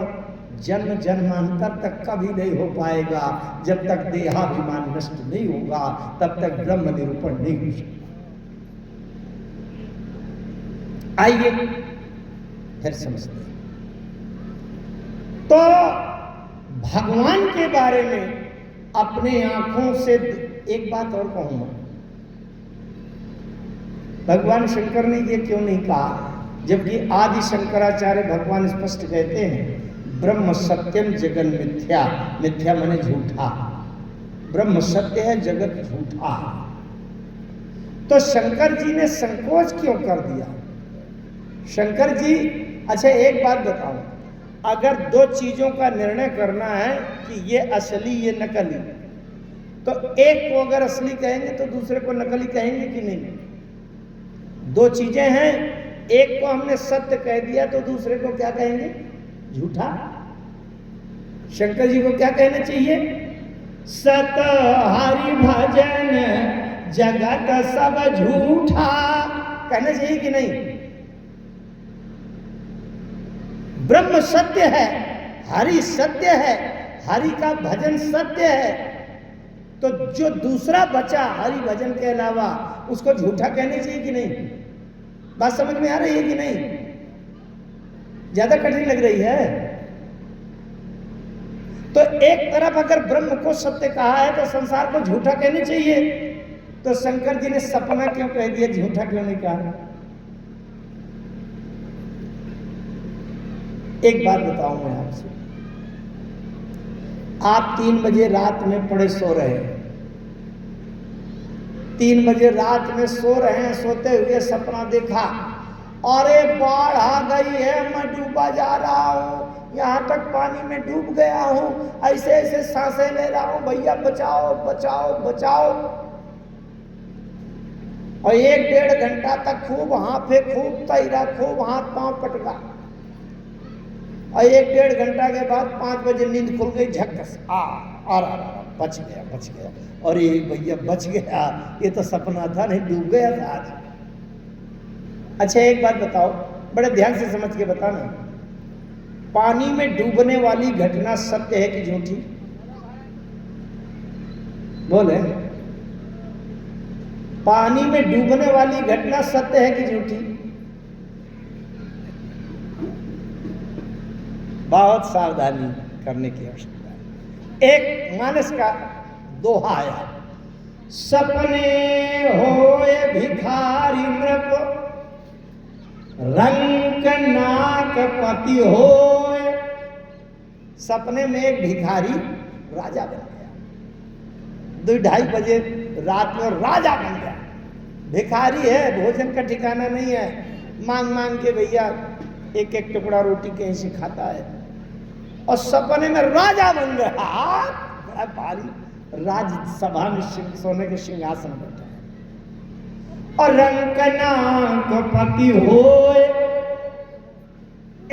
जन्म जन्मांतर तक कभी नहीं हो पाएगा। जब तक देहाभिमान नष्ट नहीं होगा, तब तक ब्रह्म निरूपण नहीं हो सकता। आइए फिर समझते हैं। तो भगवान के बारे में अपने आंखों से एक बात और कहूंगा, भगवान शंकर ने ये क्यों नहीं कहा, जबकि आदि शंकराचार्य भगवान स्पष्ट कहते हैं ब्रह्म सत्यम जगन मिथ्या। मिथ्या माने झूठा, ब्रह्म सत्य है, जगत झूठा। तो शंकर जी ने संकोच क्यों कर दिया? शंकर जी, अच्छा एक बात बताओ, अगर दो चीजों का निर्णय करना है कि ये असली ये नकली, तो एक को अगर असली कहेंगे तो दूसरे को नकली कहेंगे कि नहीं? दो चीजें हैं, एक को हमने सत्य कह दिया तो दूसरे को क्या कहेंगे? झूठा। शंकर जी को क्या कहना चाहिए? सत हरि भजन जगत सब झूठा कहना चाहिए कि नहीं? ब्रह्म सत्य है, हरि सत्य है, हरि का भजन सत्य है, तो जो दूसरा बचा हरि भजन के अलावा उसको झूठा कहना चाहिए कि नहीं? बात समझ में आ रही है कि नहीं? ज्यादा कठिन लग रही है? तो एक तरफ अगर ब्रह्म को सत्य कहा है तो संसार को झूठा कहना चाहिए, तो शंकर जी ने सपना क्यों कह दिया, झूठा क्यों नहीं कहा? एक बात बताऊं मैं आपसे, आप 3 बजे रात में पड़े सो रहे हैं, 3 बजे रात में सो रहे हैं, सोते हुए सपना देखा, अरे बाढ़ आ गई है, मैं डूबा जा रहा हूं, यहां तक पानी में डूब गया हूं, ऐसे ऐसे सांसें ले रहा हूं, भैया बचाओ बचाओ बचाओ। और 1-1.5 घंटा तक खूब हांफे, खूब तैरा, खूब हाथ पांव पटका, और 1-1.5 घंटा के बाद 5 बजे नींद खुल गई, झक्कस बच गया बच गया, और ये भैया बच गया, ये तो सपना था, नहीं डूब गया था आज। अच्छा एक बात बताओ, बड़े ध्यान से समझ के बताना, पानी में डूबने वाली घटना सत्य है कि झूठी? बोले पानी में डूबने वाली घटना सत्य है कि झूठी? बहुत सावधानी करने की आवश्यकता है। एक मानस का दोहा आया, सपने होए भिखारी नृप, रंक नाक पति होए। सपने में एक भिखारी राजा बन गया, 2-2:30 बजे रात में राजा बन गया। भिखारी है, भोजन का ठिकाना नहीं है, मांग मांग के भैया एक एक टुकड़ा रोटी कहीं से खाता है, और सपने में राजा बन गया। बड़ा भारी राज्यसभा में सोने के सिंहासन बैठा है, और रंक नाक पति होए।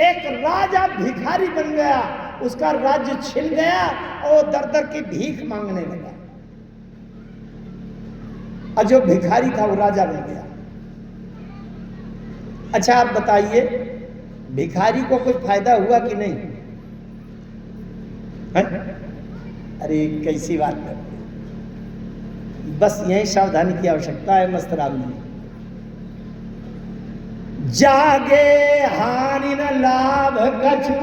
एक राजा भिखारी बन गया, उसका राज्य छिन गया और दर दर की भीख मांगने लगा, और जो भिखारी था वो राजा बन गया। अच्छा आप बताइए, भिखारी को कुछ फायदा हुआ कि नहीं? है? अरे कैसी बात है, बस यही सावधानी की आवश्यकता है। मस्तराम जी, जागे हानि न लाभ कछु।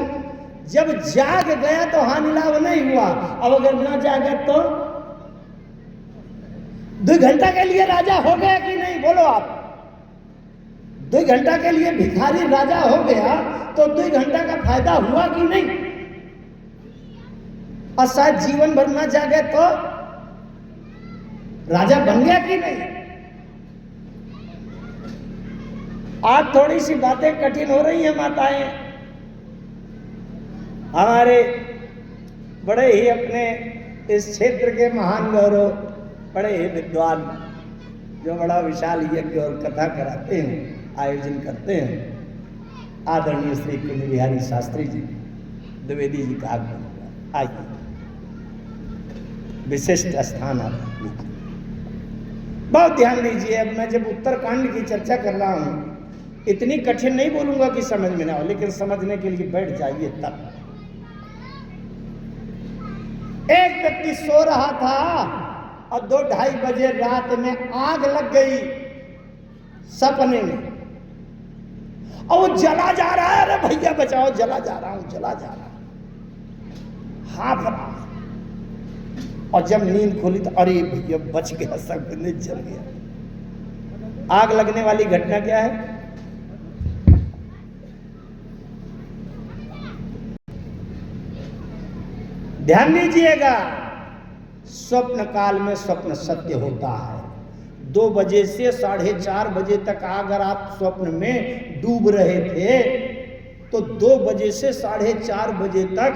जब जाग गया तो हानि लाभ नहीं हुआ, अब अगर ना जागे तो 2 घंटा के लिए राजा हो गया कि नहीं? बोलो आप, 2 घंटा के लिए भिखारी राजा हो गया तो 2 घंटा का फायदा हुआ कि नहीं? और शायद जीवन भर ना जागे तो राजा बन गया कि नहीं? आज थोड़ी सी बातें कठिन हो रही हैं माताएं। हमारे बड़े ही अपने इस क्षेत्र के महान गौरव, बड़े ही विद्वान, जो बड़ा विशाल यज्ञ और कथा कराते हैं, आयोजन करते हैं, आदरणीय श्री कुंज बिहारी शास्त्री जी द्विवेदी जी का आगमन हुआ। आइए विशिष्ट स्थान आप लीजिए, बहुत ध्यान दीजिए। अब मैं जब उत्तरकांड की चर्चा कर रहा हूं, इतनी कठिन नहीं बोलूंगा कि समझ में ना हो, लेकिन समझने के लिए बैठ जाइए तब। एक व्यक्ति सो रहा था और 2-2:30 बजे रात में आग लग गई सपने में, और वो जला जा रहा है। अरे भैया बचाओ, जला जा रहा हूं, जला जा रहा हूं, हाथ रहा। और जब नींद खुली तो अरे भैया बच गया, सब नहीं जल गया। आग लगने वाली घटना क्या है? ध्यान दीजिएगा, स्वप्न काल में स्वप्न सत्य होता है। 2 बजे से 4:30 बजे तक अगर आप स्वप्न में डूब रहे थे तो 2 बजे से 4:30 बजे तक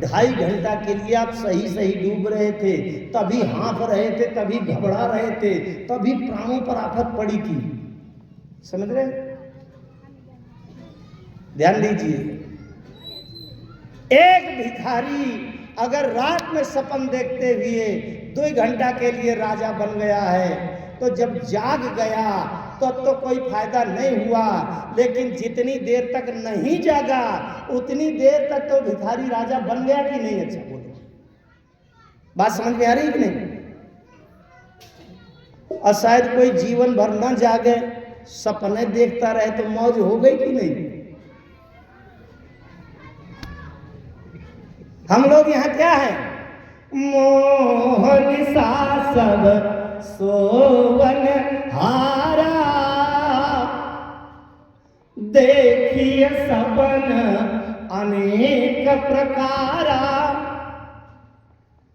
2.5 घंटा के लिए आप सही सही डूब रहे थे, तभी हाँफ रहे थे, तभी घबरा रहे थे, तभी प्राणों पर आफत पड़ी थी। समझ रहे? ध्यान दीजिए, एक भिखारी अगर रात में सपन देखते हुए 2 घंटा के लिए राजा बन गया है, तो जब जाग गया तो कोई फायदा नहीं हुआ, लेकिन जितनी देर तक नहीं जागा उतनी देर तक तो भिखारी राजा बन गया कि नहीं? अच्छा बोलो, बात समझ में आ रही कि नहीं? और शायद कोई जीवन भर न जागे, सपने देखता रहे तो मौज हो गई कि नहीं? हम लोग यहाँ क्या है, मोहन सा सब सोवन हारा, देखिए सपन अनेक प्रकारा,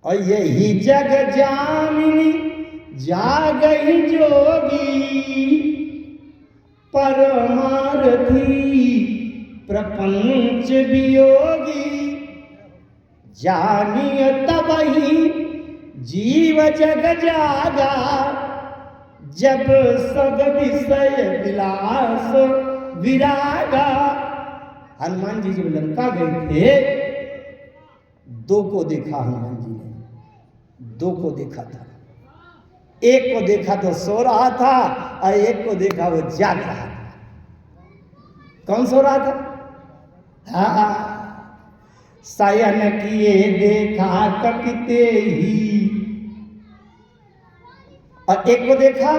और यही जग जामिनी जागई जोगी, परमार्थी प्रपंच वियोगी, जानिय तबहि जीव जग जागा, जब सब विषय विलास विरागा। हनुमान जी जब लंका गए थे, 2 को देखा हनुमान जी ने, 2 को देखा था। एक को देखा तो सो रहा था, और एक को देखा वो जाग रहा था। कौन सो रहा था? हाँ, शयन किए देखा कपिते ही, और एक को देखा,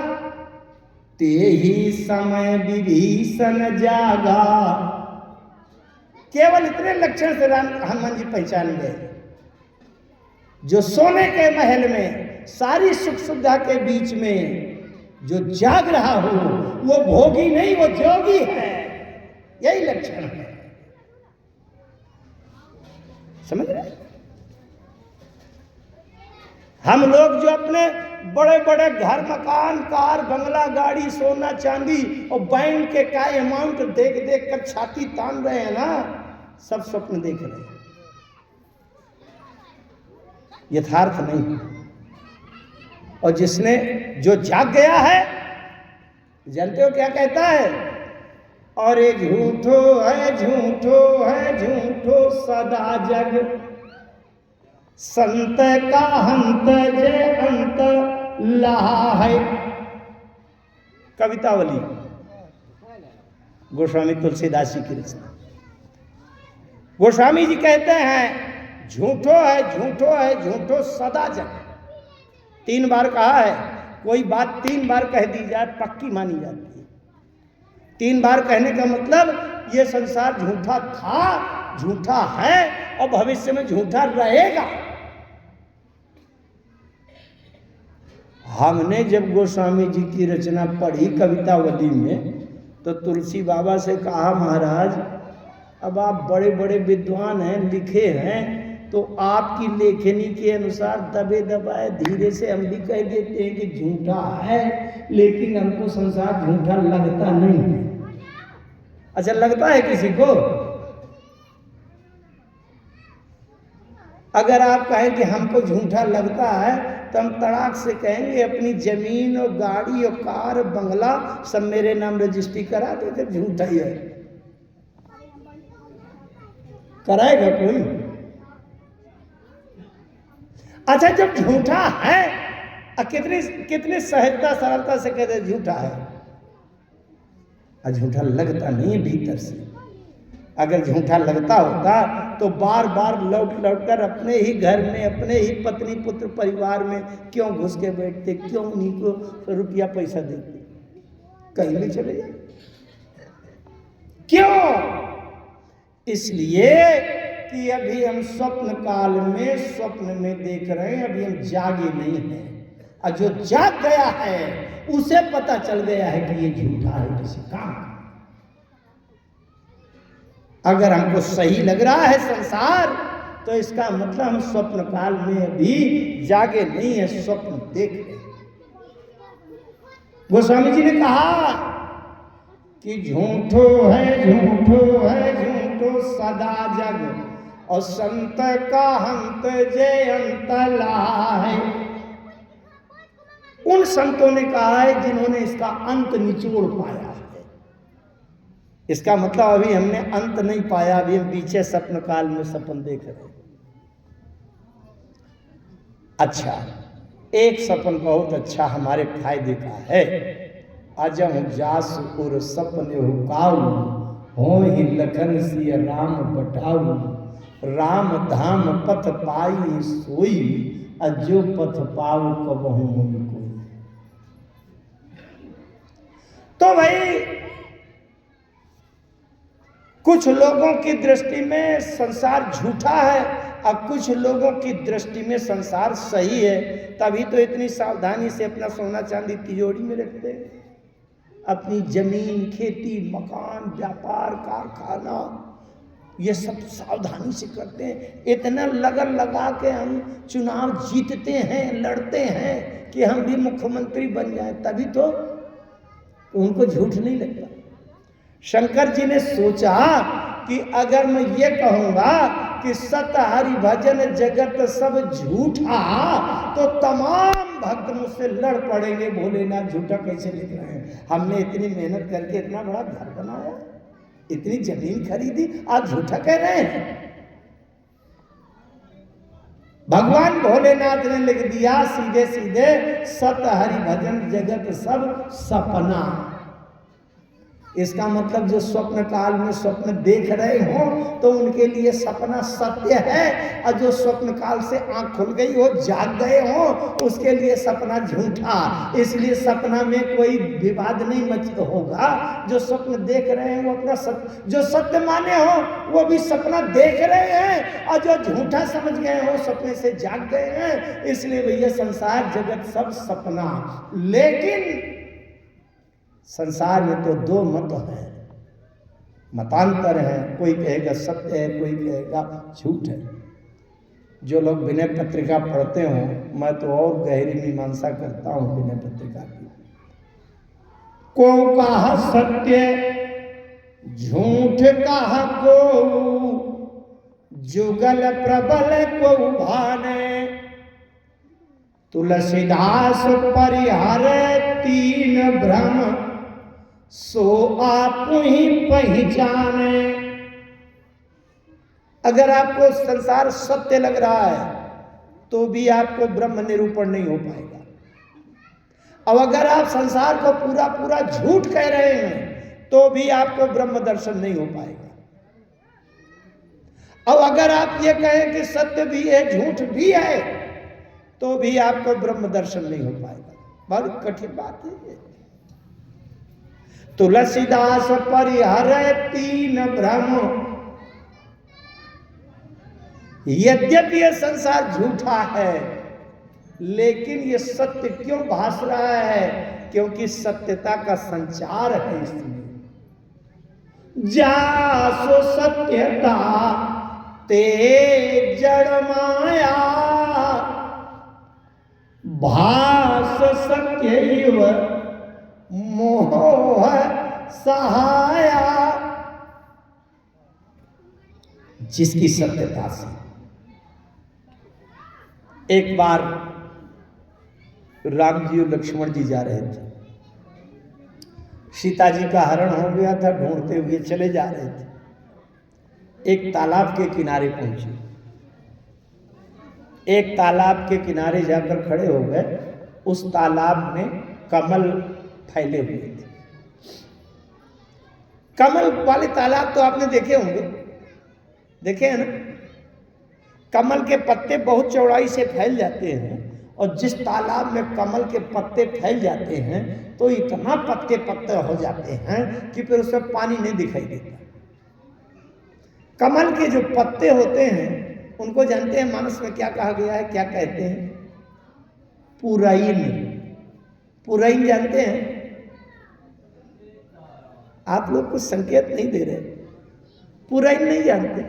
ते ही समय विभीषण जागा। केवल इतने लक्षण से हनुमान जी पहचान गए। जो सोने के महल में सारी सुख सुविधा के बीच में जो जाग रहा हो वो भोगी नहीं, वो जोगी है। यही लक्षण है, समझ रहे? हम लोग जो अपने बड़े बड़े घर, मकान, कार, बंगला, गाड़ी, सोना, चांदी और बैंक के का अमाउंट देख देख कर छाती तान रहे हैं ना, सब स्वप्न देख रहे हैं, यथार्थ नहीं। और जिसने जो जाग गया है, जानते हो क्या कहता है? और ये झूठो है, झूठो है, झूठो सदा जग, संत का हंत जे अंत लहा है। कवितावली, गोस्वामी तुलसीदास जी की रचना। गोस्वामी जी कहते हैं झूठो है, झूठो है, झूठो सदा जग। 3 बार कहा है। कोई बात 3 बार कह दी जाए पक्की मानी जाती है। 3 बार कहने का मतलब ये संसार झूठा था, झूठा है और भविष्य में झूठा रहेगा। हमने जब गोस्वामी जी की रचना पढ़ी कवितावली में, तो तुलसी बाबा से कहा, महाराज अब आप बड़े बड़े विद्वान हैं, लिखे हैं, तो आपकी लेखनी के अनुसार दबे दबाए धीरे से हम भी कह देते हैं कि झूठा है, लेकिन हमको संसार झूठा लगता नहीं है। अच्छा, लगता है किसी को? अगर आप कहें कि हमको झूठा लगता है, तो हम तड़ाक से कहेंगे अपनी जमीन और गाड़ी और कार बंगला सब मेरे नाम रजिस्ट्री करा दो, तो झूठा ही है। कराएगा कोई? अच्छा, जब झूठा है, कितनी सहजता सरलता से कहते झूठा है, और झूठा लगता नहीं है भीतर से। अगर झूठा लगता होता तो बार बार लौट लौट कर अपने ही घर में, अपने ही पत्नी पुत्र परिवार में क्यों घुस के बैठते, क्यों उन्हीं को रुपया पैसा देते, कहीं भी चले जाए। क्यों? इसलिए कि अभी हम स्वप्न काल में स्वप्न में देख रहे हैं, अभी हम जागे नहीं हैं। और जो जाग गया है उसे पता चल गया है कि ये झूठा है किसी काम। अगर हमको सही लग रहा है संसार, तो इसका मतलब हम स्वप्न काल में अभी जागे नहीं है, स्वप्न देख रहे। गोस्वामी जी ने कहा कि झूठो है, झूठो है, झूठो सदा जग, और संत का हंत जे अंत लाहे। उन संतों ने कहा है जिन्होंने इसका अंत निचोड़ पाया है। इसका मतलब अभी हमने अंत नहीं पाया, अभी हम पीछे स्वप्न काल में सपन देख रहे हैं। अच्छा, एक सपन बहुत अच्छा हमारे फायदे का है। अजम जास उर सपने हुकाऊ, हो ही लखन सिय राम बटाऊ, राम धाम पथ पाई सोई, अजो पथ पाऊ कबहू कोई। तो भाई कुछ लोगों की दृष्टि में संसार झूठा है और कुछ लोगों की दृष्टि में संसार सही है। तभी तो इतनी सावधानी से अपना सोना चांदी तिजोरी में रखते हैं, अपनी जमीन, खेती, मकान, व्यापार, कारखाना, ये सब सावधानी से करते हैं। इतना लगन लगा के हम चुनाव जीतते हैं, लड़ते हैं कि हम भी मुख्यमंत्री बन जाएं, तभी तो उनको झूठ नहीं लगता। शंकर जी ने सोचा कि अगर मैं ये कहूंगा कि सत हरि भजन जगत सब झूठा, तो तमाम भक्त मुझसे लड़ पड़ेंगे, भोलेनाथ झूठा कैसे लिख रहे हैं। हमने इतनी मेहनत करके इतना बड़ा घर बनाया, इतनी जमीन खरीदी, आज झूठा कह रहे हैं। भगवान भोलेनाथ ने लिख दिया सीधे सीधे, सत हरि भजन जगत सब सपना। इसका मतलब जो स्वप्न काल में स्वप्न देख रहे हो तो उनके लिए सपना सत्य है, और जो स्वप्न काल से आंख खुल गई हो, जाग गए हो, उसके लिए सपना झूठा। इसलिए सपना में कोई विवाद नहीं मच होगा। जो स्वप्न देख रहे हैं वो अपना सत्य, जो सत्य माने हो वो भी सपना देख रहे हैं, और जो झूठा समझ गए हो सपने से जाग गए हैं। इसलिए भैया संसार जगत सब सपना। लेकिन संसार में तो दो मत है, मतांतर है। कोई कहेगा सत्य है, कोई कहेगा झूठ है। जो लोग विनय पत्रिका पढ़ते हो, मैं तो और गहरी मीमांसा करता हूं विनय पत्रिका की। को कहा सत्य झूठ कहा को, जुगल प्रबल को भाने, तुलसीदास परिहार तीन भ्रम, सो आप ही पहचाने। अगर आपको संसार सत्य लग रहा है तो भी आपको ब्रह्म निरूपण नहीं हो पाएगा। अब अगर आप संसार को पूरा पूरा झूठ कह रहे हैं तो भी आपको ब्रह्म दर्शन नहीं हो पाएगा। अब अगर आप ये कहें कि सत्य भी है झूठ भी है तो भी आपको ब्रह्म दर्शन नहीं हो पाएगा। बहुत कठिन बात है ये। तुलसीदास परिहर तीन भ्रम। यद्यपि यह संसार झूठा है लेकिन ये सत्य क्यों भास रहा है? क्योंकि सत्यता का संचार है इसमें। जासो सत्यता ते जड़ माया, भास सत्य मोह सहाया। जिसकी सत्यता से एक बार राम जी और लक्ष्मण जी जा रहे थे, सीता जी का हरण हो गया था, ढूंढते हुए चले जा रहे थे। एक तालाब के किनारे पहुंचे, एक तालाब के किनारे जाकर खड़े हो गए। उस तालाब में कमल फैले हुए थे। कमल वाले तालाब तो आपने देखे होंगे, देखे हैं ना? कमल के पत्ते बहुत चौड़ाई से फैल जाते हैं, और जिस तालाब में कमल के पत्ते फैल जाते हैं तो इतना पत्ते पत्ते हो जाते हैं कि फिर उसमें पानी नहीं दिखाई देता। कमल के जो पत्ते होते हैं उनको जानते हैं मानस में क्या कहा गया है, क्या कहते हैं? पुरैन। पुरैन जानते हैं? आप लोग कुछ संकेत नहीं दे रहे। पुरैन नहीं जानते?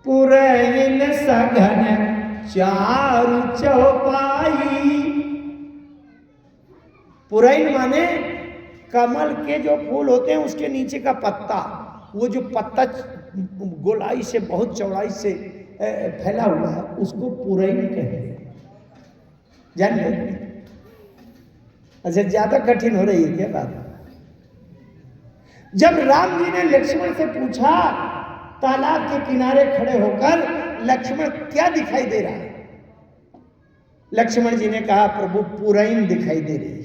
पुरैन सघन चारु चौपाई। पुरैन माने कमल के जो फूल होते हैं उसके नीचे का पत्ता, वो जो पत्ता गोलाई से बहुत चौड़ाई से फैला हुआ है उसको पुरैन कहते हैं। जान गए? अच्छा, ज्यादा कठिन हो रही है क्या बात? जब राम जी ने लक्ष्मण से पूछा तालाब के किनारे खड़े होकर, लक्ष्मण क्या दिखाई दे रहा है? लक्ष्मण जी ने कहा, प्रभु पुरैन दिखाई दे रही है।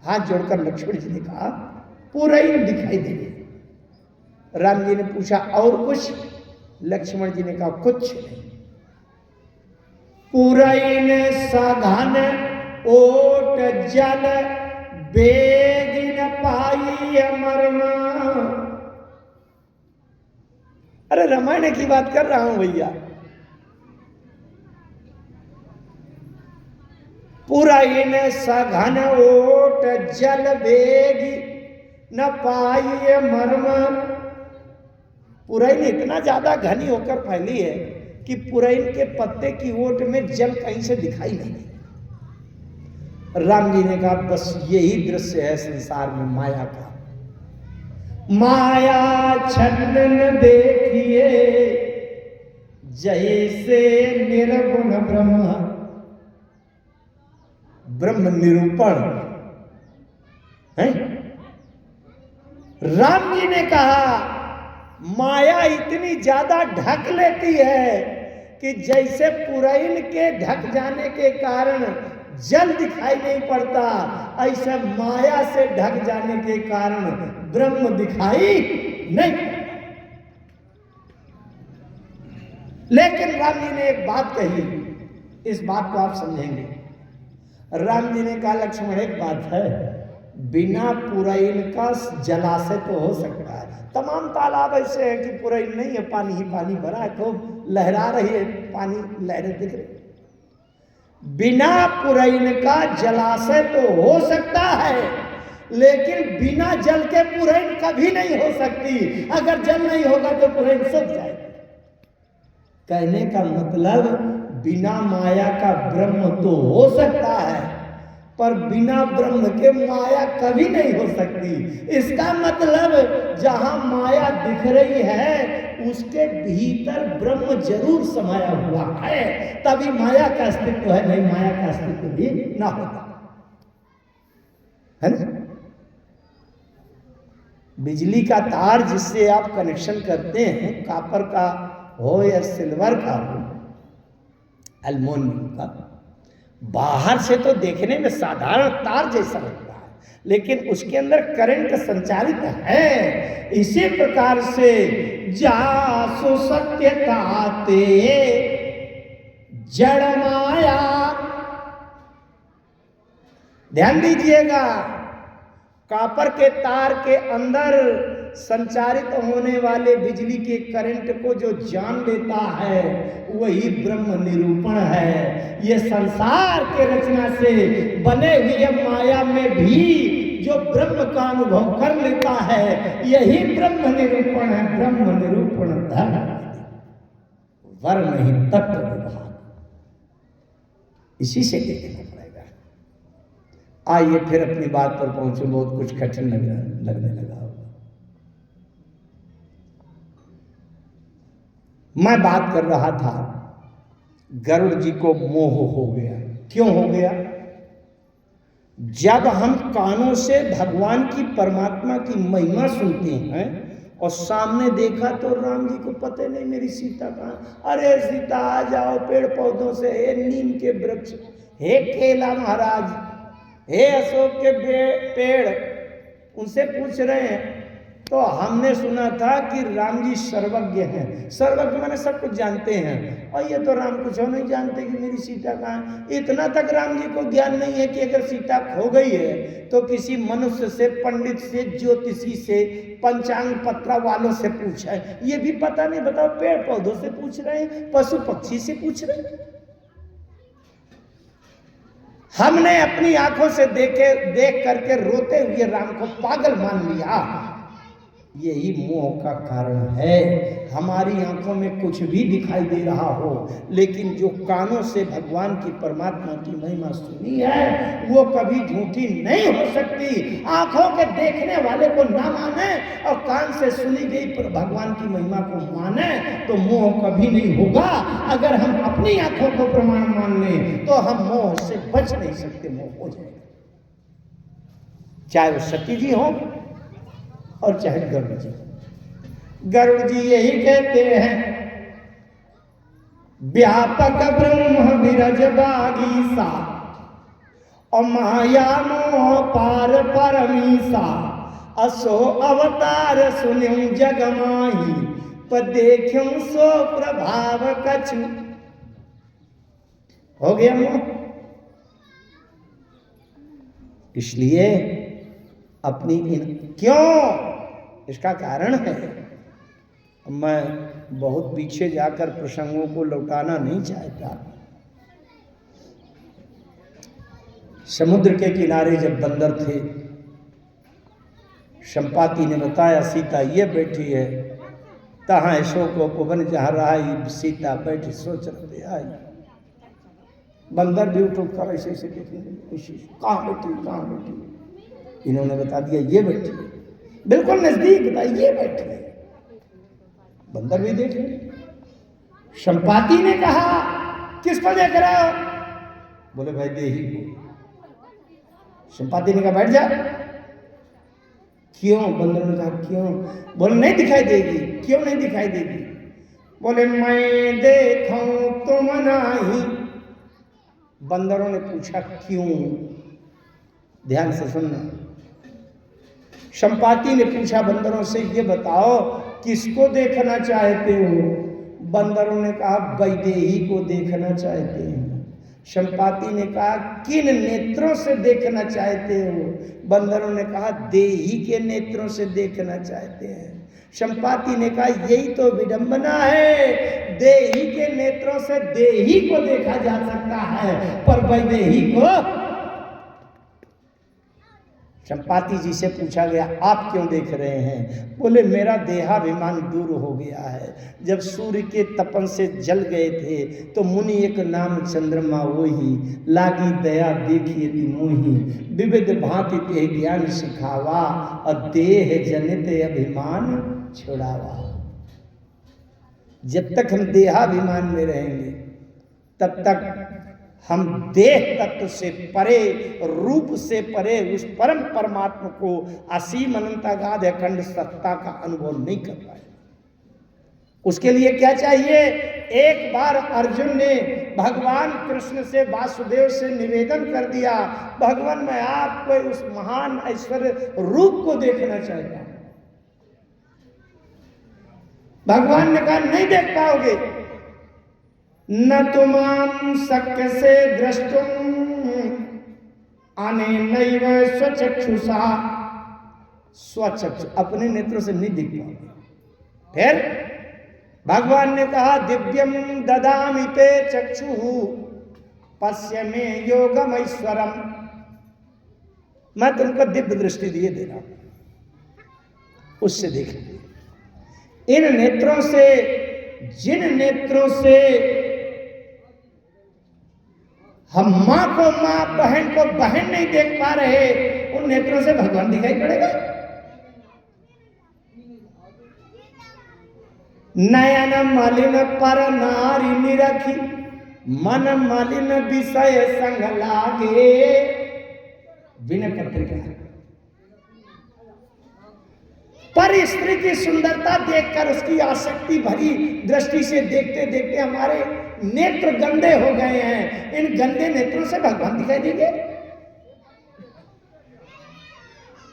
हाथ जोड़कर लक्ष्मण जी ने कहा, पुरैन दिखाई दे रही है। राम जी ने पूछा और कुछ? लक्ष्मण जी ने कहा कुछ नहीं। पुरैन सघन ओट जल बेगिन पाई मरमा। अरे रामायण की बात कर रहा हूं भैया। पुरैन सघन ओट जल बेगी न पाई मर्म। पुरैन इतना ज्यादा घनी होकर फैली है कि पुरैन के पत्ते की ओट में जल कहीं से दिखाई नहीं। राम जी ने कहा बस यही दृश्य है संसार में माया का। माया छन्न देखिए जैसे निर्गुण ब्रह्म। ब्रह्म निरूपण है। राम जी ने कहा माया इतनी ज्यादा ढक लेती है कि जैसे पुरैन के ढक जाने के कारण जल दिखाई नहीं पड़ता, ऐसा माया से ढक जाने के कारण ब्रह्म दिखाई नहीं पड़ता। लेकिन राम जी ने एक बात कही, इस बात को आप समझेंगे। राम जी ने कहा लक्ष्मण एक बात है, बिना पुरैन का जलाशय तो हो सकता है, तमाम तालाब ऐसे हैं कि पुरैन नहीं है, पानी ही पानी भरा है, खूब लहरा रही है, पानी लहरें दिख रही। बिना पुरैन का जलाशय तो हो सकता है, लेकिन बिना जल के पुरैन कभी नहीं हो सकती। अगर जल नहीं होगा तो पुरैन सूख जाएगी। कहने का मतलब बिना माया का ब्रह्म तो हो सकता है, पर बिना ब्रह्म के माया कभी नहीं हो सकती। इसका मतलब जहां माया दिख रही है उसके भीतर ब्रह्म जरूर समाया हुआ है, तभी माया का अस्तित्व है, नहीं माया का अस्तित्व भी ना होता है ना। बिजली का तार जिससे आप कनेक्शन करते हैं, कॉपर का हो या सिल्वर का हो, एल्युमिनियम का, बाहर से तो देखने में साधारण तार जैसा लगता है, लेकिन उसके अंदर करंट संचालित है। इसी प्रकार से जासु सत्यताते जड़ माया, ध्यान दीजिएगा, कॉपर के तार के अंदर संचारित होने वाले बिजली के करंट को जो जान लेता है वही ब्रह्म निरूपण है। ये संसार के रचना से बने हुए माया में भी जो ब्रह्म का अनुभव कर लेता है यही ब्रह्म निरूपण है। ब्रह्म निरूपण धर्म वर्ण ही तत्व विभाग, इसी से देखना पड़ेगा। आइए फिर अपनी बात पर पहुंचे, बहुत कुछ कठिन लगने लगा होगा। मैं बात कर रहा था गरुड़ जी को मोह हो गया। क्यों हो गया? जब हम कानों से भगवान की परमात्मा की महिमा सुनते हैं और सामने देखा तो राम जी को पता नहीं मेरी सीता कहाँ। अरे सीता आ जाओ पेड़ पौधों से, हे नीम के वृक्ष, हे केला महाराज, हे अशोक के पेड़, उनसे पूछ रहे हैं। तो हमने सुना था कि राम जी सर्वज्ञ हैं। सर्वज्ञ माने सब कुछ जानते हैं, और ये तो राम कुछ नहीं जानते कि मेरी सीता कहाँ है। इतना तक राम जी को ज्ञान नहीं है कि अगर सीता खो गई है तो किसी मनुष्य से, पंडित से, ज्योतिषी से, पंचांग पत्रा वालों से पूछे, ये भी पता नहीं। बताओ, पेड़ पौधों से पूछ रहे हैं, पशु पक्षी से पूछ रहे हैं। हमने अपनी आंखों से देख करके रोते हुए राम को पागल मान लिया। यही मोह का कारण है। हमारी आंखों में कुछ भी दिखाई दे रहा हो, लेकिन जो कानों से भगवान की परमात्मा की महिमा सुनी है वो कभी झूठी नहीं हो सकती। आंखों के देखने वाले को ना माने और कान से सुनी गई पर भगवान की महिमा को माने तो मोह कभी नहीं होगा। अगर हम अपनी आंखों को प्रमाण मान लें तो हम मोह से बच नहीं सकते, मोह हो जाएगा। चाहे वो सती जी हो और चाहे गरुड़ जी। गरुड़ जी यही कहते हैं, व्यापक ब्रह्म विरज बागीसा और माया मोह पार परमीसा, असो अवतार सुन्यु जग माही, पर देखूं सो प्रभाव कछु। हो गया मोह। इसलिए अपनी क्यों, इसका कारण है। मैं बहुत पीछे जाकर प्रसंगों को लौटाना नहीं चाहता। समुद्र के किनारे जब बंदर थे, संपाति ने बताया सीता ये बैठी है, तहाँ अशोक उपवन जहाँ रहा सीता बैठी सोच रहे आई। बंदर भी उठकर ऐसे ऐसे देखे, कहाँ बैठी। इन्होंने बता दिया ये बैठी है, बिल्कुल नजदीक बताया ये बैठी है। बंदर भी देख रहे। संपाति ने कहा किसको देख रहे हो? बोले भाई देही को। संपाति ने कहा बैठ जा। क्यों? बंदर ने कहा क्यों? बोले नहीं दिखाई देगी। क्यों नहीं दिखाई देगी? बोले मैं देखूं तुम नहीं, बंदरों ने पूछा क्यों? ध्यान से सुनना। संपाति ने पूछा बंदरों से, ये बताओ किसको देखना चाहते हो? बंदरों ने कहा वैदेही को देखना चाहते हैं। संपाति ने कहा किन नेत्रों से देखना चाहते हो? बंदरों ने कहा देही के नेत्रों से देखना चाहते हैं। संपाति ने कहा यही तो विडंबना है, देही के नेत्रों से देही को देखा जा सकता है पर वैदेही को। संपाति जी से पूछा गया आप क्यों देख रहे हैं? बोले मेरा देहाभिमान दूर हो गया है। जब सूर्य के तपन से जल गए थे तो मुनि एक नाम चंद्रमा वही, लागी दया देखिए ती मोही, विविध भांति ते ज्ञान सिखावा, और देह जनित अभिमान छुड़ावा। जब तक हम देहाभिमान में रहेंगे तब तक हम देह तत्व से परे, रूप से परे उस परम परमात्मा को असीम अनंतागाध अखंड सत्ता का अनुभव नहीं कर पाए। उसके लिए क्या चाहिए? एक बार अर्जुन ने भगवान कृष्ण से, वासुदेव से निवेदन कर दिया, भगवान मैं आपको उस महान ऐश्वर्य रूप को देखना चाहता हूं। भगवान ने कहा नहीं देख पाओगे। न तुमाम शक्य से द्रष्टुम अनेनैव स्वचक्षुषा, स्वचक्षु अपने नेत्रों से नहीं दिख पाओगे। फिर भगवान ने कहा दिव्यम ददामि ते चक्षुः पश्य मे योगम ऐश्वरम, मैं तुमको दिव्य दृष्टि दिए दे रहा हूं, उससे देख लीजिए। इन नेत्रों से, जिन नेत्रों से हम मां को मां, बहन को बहन नहीं देख पा रहे, उन नेत्रों से भगवान दिखाई पड़ेगा। नयन मलिन पर नारी निरखी, मन मलिन विषय संग लागे। विनय पत्रिका। पर स्त्री की सुंदरता देखकर उसकी आसक्ति भरी दृष्टि से देखते देखते हमारे नेत्र गंदे हो गए हैं। इन गंदे नेत्रों से भगवान दिखाई देंगे?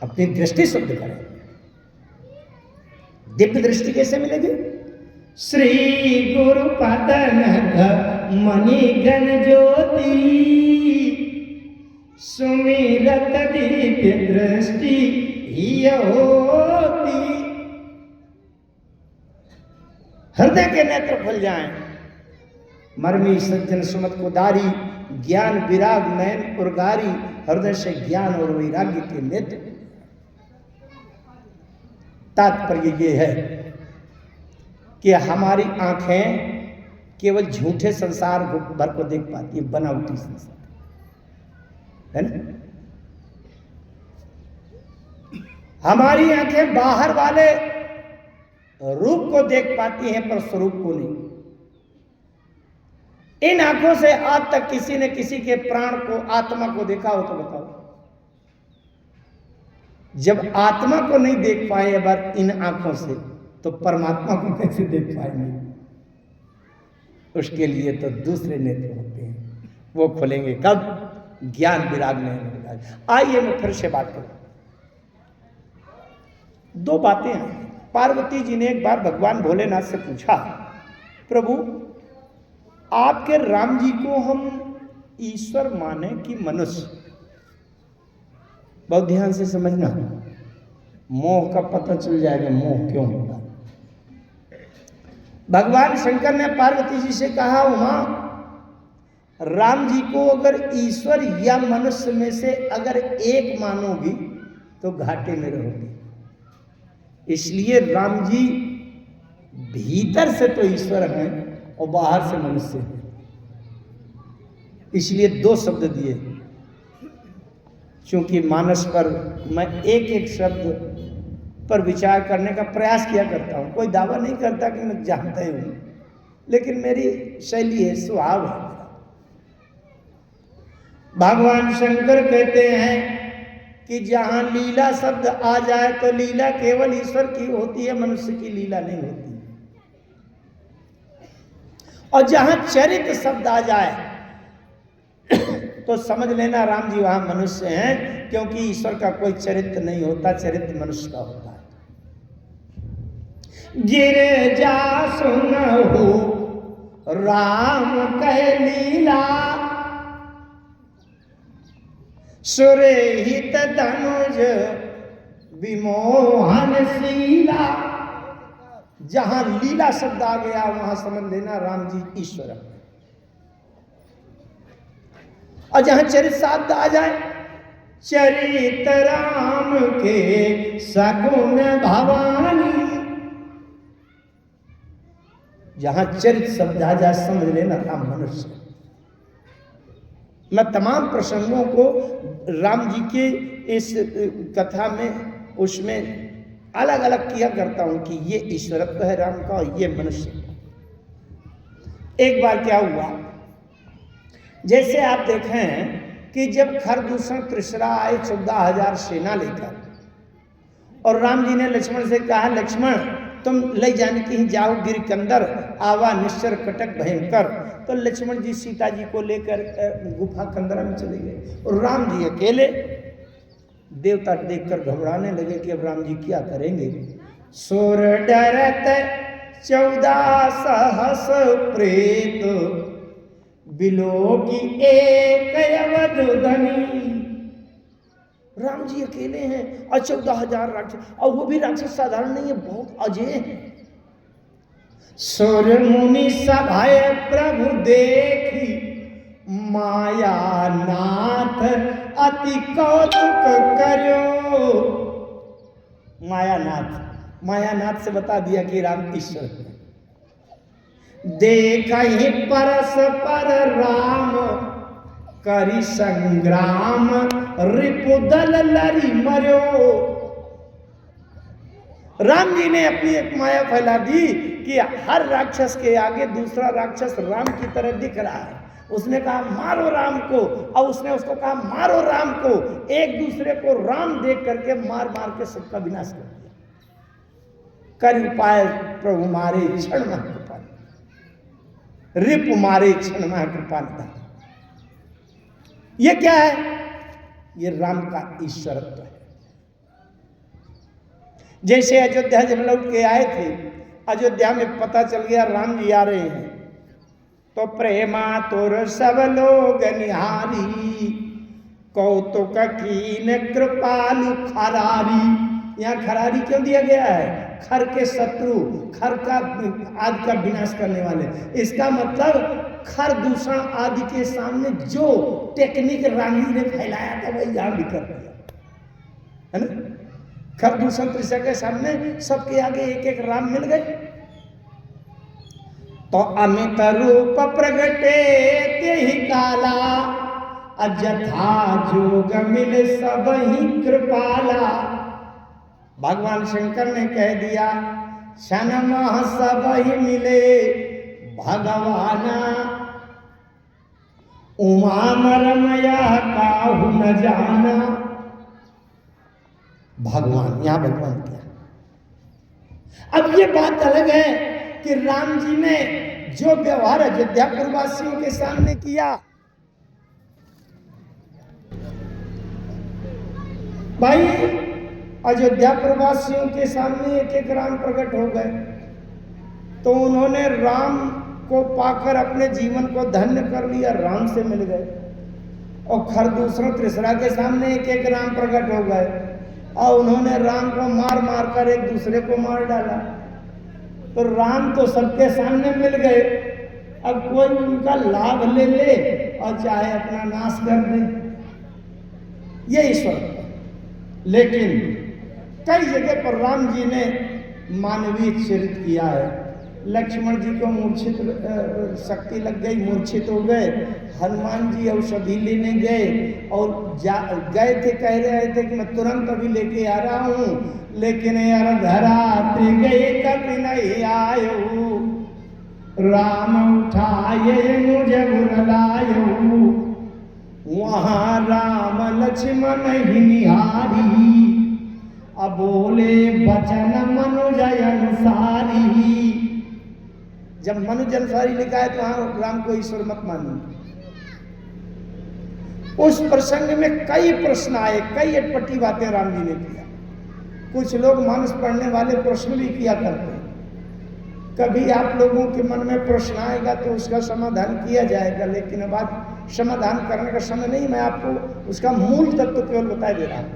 अपनी दृष्टि शुद्ध करें। दिव्य दृष्टि कैसे मिलेगी? श्री गुरु पदन मणि गण ज्योति, सुमिरत दिव्य दृष्टि होती। हृदय के नेत्र खुल जाएं। मर्मी सज्जन सुमत कुदारी, ज्ञान विराग नयन उर्गारी, हृदय से ज्ञान और वैराग्य के नेत्र। तात्पर्य ये है कि हमारी आंखें केवल झूठे संसार भर को देख पाती है, बनावटी संसार है ना। हमारी आंखें बाहर वाले रूप को देख पाती हैं पर स्वरूप को नहीं। इन आंखों से आज तक किसी ने किसी के प्राण को, आत्मा को देखा हो तो बताओ। जब आत्मा को नहीं देख पाए अगर इन आंखों से, तो परमात्मा को कैसे देख पाएंगे? उसके लिए तो दूसरे नेत्र होते हैं, वो खुलेंगे कब? ज्ञान विराग नहीं। आइए मैं फिर से बात करूं। दो बातें हैं। पार्वती जी ने एक बार भगवान भोलेनाथ से पूछा, प्रभु आपके राम जी को हम ईश्वर माने कि मनुष्य? बहुत ध्यान से समझना, मोह का पता चल जाएगा मोह क्यों होता। भगवान शंकर ने पार्वती जी से कहा, उमा राम जी को अगर ईश्वर या मनुष्य में से अगर एक मानोगी तो घाटे में रहोगी। इसलिए राम जी भीतर से तो ईश्वर हैं और बाहर से मनुष्य हैं। इसलिए दो शब्द दिए, क्योंकि मानस पर मैं एक एक शब्द पर विचार करने का प्रयास किया करता हूं। कोई दावा नहीं करता कि मैं जानता ही हूं, लेकिन मेरी शैली है, स्वभाव है। भगवान शंकर कहते हैं कि जहां लीला शब्द आ जाए तो लीला केवल ईश्वर की होती है, मनुष्य की लीला नहीं होती। और जहां चरित्र शब्द आ जाए तो समझ लेना राम जी वहां मनुष्य हैं, क्योंकि ईश्वर का कोई चरित्र नहीं होता, चरित्र मनुष्य का होता है। गिर जा सुनहु राम कह लीला, सुरहित धनुज विमोहन शीला। जहां लीला शब्द आ गया वहां समझ लेना राम जी ईश्वर है। और जहां चरित्र शब्द आ जाए, चरित राम के सगुन भवानी, जहां चरित्र शब्द आ जाए समझ लेना राम मनुष्य। मैं तमाम प्रसंगों को राम जी के इस कथा में उसमें अलग अलग किया करता हूं कि ये ईश्वरत्व है राम का और ये मनुष्य। एक बार क्या हुआ, जैसे आप देखें कि जब खरदूषण त्रिशरा आए 14,000 सेना लेकर, और राम जी ने लक्ष्मण से कहा, लक्ष्मण तुम ले जाने की ही जाओ गिर के अंदर, आवा निश्चर कटक भयंकर। तो लक्ष्मण जी सीता जी को लेकर गुफा कंदरा में चले गए और राम जी अकेले। देवता देखकर घबराने लगे कि अब राम जी क्या करेंगे। सुर डरत 14 सहस प्रेत, बिलो की एक अवध धनी। राम जी अकेले हैं और 14,000 राक्षस, और वो भी राक्षस साधारण नहीं है, बहुत अजय है। सुर मुनि सभाए प्रभु देखी, माया नाथ अति कौतुक करो। मायानाथ से बता दिया कि राम ईश्वर है। देखा ही परस्पर राम करी संग्राम, रिपुदल लरी मरो। राम जी ने अपनी एक माया फैला दी कि हर राक्षस के आगे दूसरा राक्षस राम की तरह दिख रहा है। उसने कहा मारो राम को, और उसने उसको कहा मारो राम को। एक दूसरे को राम देख करके मार मार के सबका विनाश कर दिया। कर उपाय प्रभु मारे क्षण में कृपा, रिप मारे क्षण में कृपा। ये क्या है? ये राम का ईश्वरत्व है। जैसे अयोध्या जब लौट के आए थे, अयोध्या में पता चल गया राम जी आ रहे हैं, तो प्रेमा तोर सब लोग निहारी, कौतुक कीन कृपालु खरारी। यहाँ खरारी क्यों दिया गया है? खर के शत्रु, खर का आदि का विनाश करने वाले। इसका मतलब खर दूषण आदि के सामने जो टेक्निक राम जी ने फैलाया था वही यहाँ भी कर दिया है ना। खर दूषण त्रिशा के सामने सबके आगे एक एक राम मिल गए। तो अमित रूप प्रगटे तेहि काला, अजथा जोग मिल सब ही कृपाला। भगवान शंकर ने कह दिया क्षणमः सब ही मिले भगवाना, उमा मरमया काहू न जाना। भगवान, यहां भगवान क्या? अब ये बात अलग है कि राम जी ने जो व्यवहार अयोध्यापुर वासियों के सामने किया, भाई अयोध्यापुर वासियों के सामने एक एक राम प्रकट हो गए, तो उन्होंने राम को पाकर अपने जीवन को धन्य कर लिया, राम से मिल गए। और खरदूषण त्रिशरा के सामने एक एक राम प्रकट हो गए और उन्होंने राम को मार मार कर एक दूसरे को मार डाला। तो राम तो सबके सामने मिल गए, अब कोई उनका लाभ ले ले और चाहे अपना नाश कर दे, ये ईश्वर। लेकिन कई जगह पर राम जी ने मानवीय चरित्र किया है। लक्ष्मण जी को मूर्छित शक्ति लग गई, मूर्छित हो गए। हनुमान जी औषधि लेने गए और गए थे, कह रहे थे कि मैं तुरंत अभी लेके आ रहा हूँ, लेकिन यार धराते गए कभी नहीं आयो, राम उठाए मुझे बुलायो। वहाँ राम लक्ष्मण ही निहारी, अब बोले बचन मनुज अनुसारी। जब मनुज अनुसारी लिखा है तो वहां राम को ईश्वर मत मानिए। उस प्रसंग में कई प्रश्न आए, कई अटपटी बातें राम जी ने किया। कुछ लोग मानस पढ़ने वाले प्रश्न भी किया करते हैं। कभी आप लोगों के मन में प्रश्न आएगा तो उसका समाधान किया जाएगा, लेकिन अब आज समाधान करने का समय नहीं, मैं आपको उसका मूल तत्व केवल बता दे रहा हूं।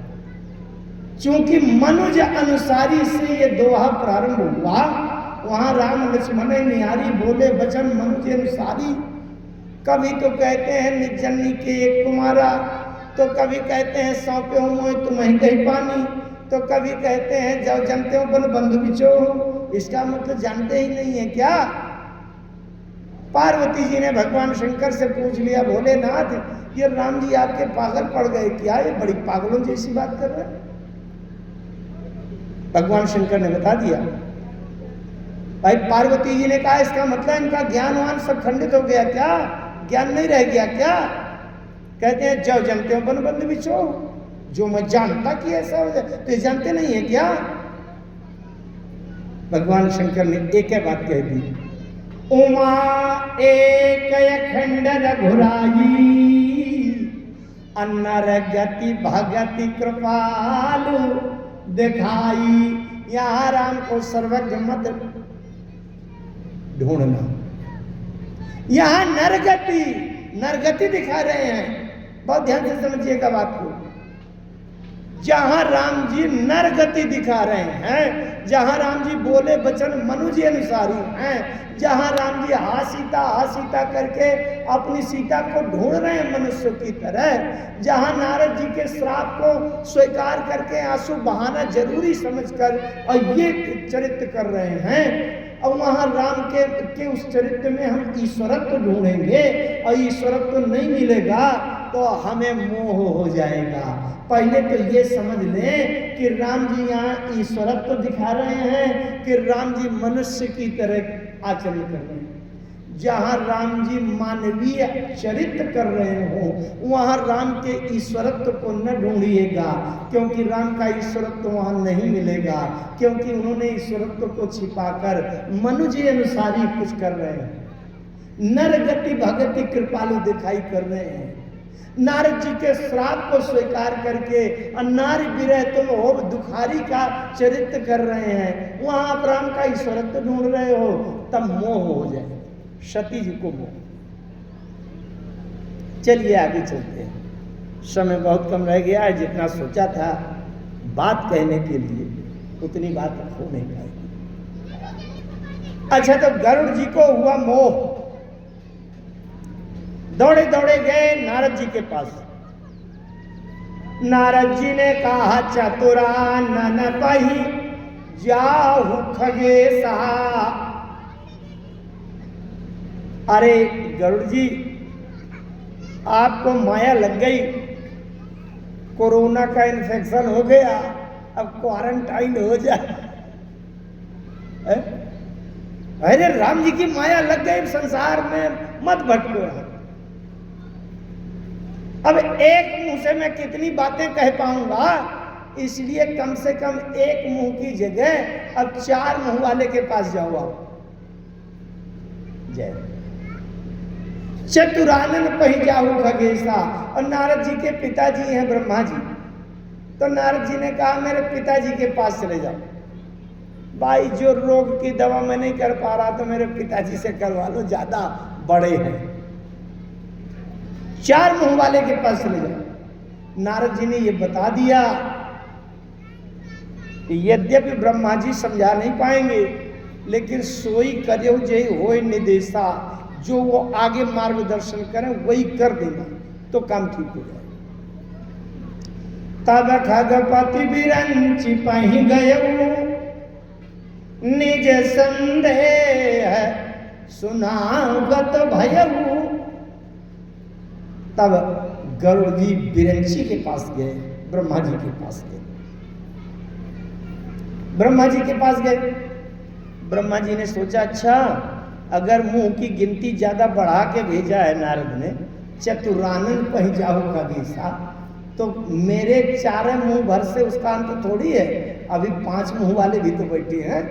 क्योंकि मनुज अनुसारी से ये दोहा प्रारंभ हुआ, वहां राम लक्ष्मण निहारी बोले वचन मनुज अनुसारी। कभी तो कहते हैं निजन्नी के एक कुमारा, तो कभी कहते हैं सौंपे हो मोह तुम्हें कहीं पानी, तो कभी कहते हैं जब जानते हो बन बंधु बिछो। इसका मतलब जानते ही नहीं है क्या? पार्वती जी ने भगवान शंकर से पूछ लिया, भोलेनाथ ये राम जी आपके पागल पड़ गए क्या? ये बड़ी पागलों जैसी बात कर रहे हैं। भगवान शंकर ने बता दिया, भाई पार्वती जी ने कहा इसका मतलब इनका ज्ञानवान सब खंडित हो गया क्या? ज्ञान नहीं रह गया क्या? कहते हैं जो जानते हो बन बंधु बिछो। जो मैं जानता कि ऐसा हो जाए, तो ये जानते नहीं है क्या? भगवान शंकर ने एक ही बात कह दी, उमा एक खंड रघुराई, अन्नर गति भगति कृपालु दिखाई। यहां राम को सर्वज्ञ मत ढूंढना, यहां नरगति दिखा रहे हैं। बहुत ध्यान से समझिएगा बात को। जहां राम जी नरगति दिखा रहे हैं, जहां राम जी बोले वचन मनुजी अनुसारी हैं, जहां राम जी हा सीता करके अपनी सीता को ढूंढ रहे हैं मनुष्य की तरह, जहां नारद जी के श्राप को स्वीकार करके आंसू बहाना जरूरी समझकर और ये चरित्र कर रहे हैं, और वहां राम के उस चरित्र में हम ईश्वरत्व ढूंढेंगे और ईश्वरत्व नहीं मिलेगा तो हमें मोह हो जाएगा। पहले तो ये समझ लें कि राम जी यहाँ ईश्वरत्व दिखा रहे हैं कि राम जी मनुष्य की तरह आचरण कर रहे हैं। जहाँ राम जी मानवीय चरित्र कर रहे हो वहाँ राम के ईश्वरत्व को न ढूंढिएगा, क्योंकि राम का ईश्वरत्व वहाँ नहीं मिलेगा, क्योंकि उन्होंने ईश्वरत्व को छिपाकर मनुष्य अनुसारी कुछ कर रहे हैं। नरगति भगति कृपालु दिखाई कर रहे हैं। नारद जी के श्राप को स्वीकार करके नारी विरह तुम हो दुखारी का चरित्र कर रहे हैं, वहां आप राम का ईश्वरत्व ढूंढ रहे हो, तब मोह हो जाए। सती जी को मोह। चलिए आगे चलते हैं, समय बहुत कम रह गया है। जितना सोचा था बात कहने के लिए उतनी बात हो नहीं पाएगी। अच्छा, तो गरुड़ जी को हुआ मोह, दौड़े दौड़े गए नारद जी के पास। नारद जी ने कहा चतुरा नन पही जाहु खगेसा। अरे गरुड़ जी, आपको माया लग गई, कोरोना का इन्फेक्शन हो गया, अब क्वारंटाइन हो जाए। अरे राम जी की माया लग गई, संसार में मत भटको। अब एक मुंह से मैं कितनी बातें कह पाऊंगा, इसलिए कम से कम एक मुंह की जगह अब 4 मुंह वाले के पास जाओ आप। जय चतुरानन पही जाहु खगेसा। और नारद जी के पिताजी हैं ब्रह्मा जी, तो नारद जी ने कहा मेरे पिताजी के पास चले जाओ। भाई जो रोग की दवा मैं नहीं कर पा रहा तो मेरे पिताजी से करवा लो, ज्यादा बड़े हैं। 4 मुंह वाले के पास चले जाओ। नारद जी ने ये बता दिया। यद्यपि ब्रह्मा जी समझा नहीं पाएंगे, लेकिन सोई करो जय होय निदेशा, जो वो आगे मार्गदर्शन करें वही कर देना तो काम ठीक हो जाए। तब खगपति बिरंचि पहि गयऊ, निज संदेह सुनागत भयऊ। तब गरुड़ जी बिरंची के पास गए, ब्रह्मा जी के पास गए। ब्रह्मा जी के पास गए। ब्रह्मा जी ने सोचा अच्छा, अगर मुंह की गिनती ज्यादा बढ़ा के भेजा है नारद ने, चतुरानन पही जाहु खगेसा, तो मेरे 4 मुंह भर से उसका अंत थोड़ी है। अभी 5 मुंह वाले भी तो बैठे हैं।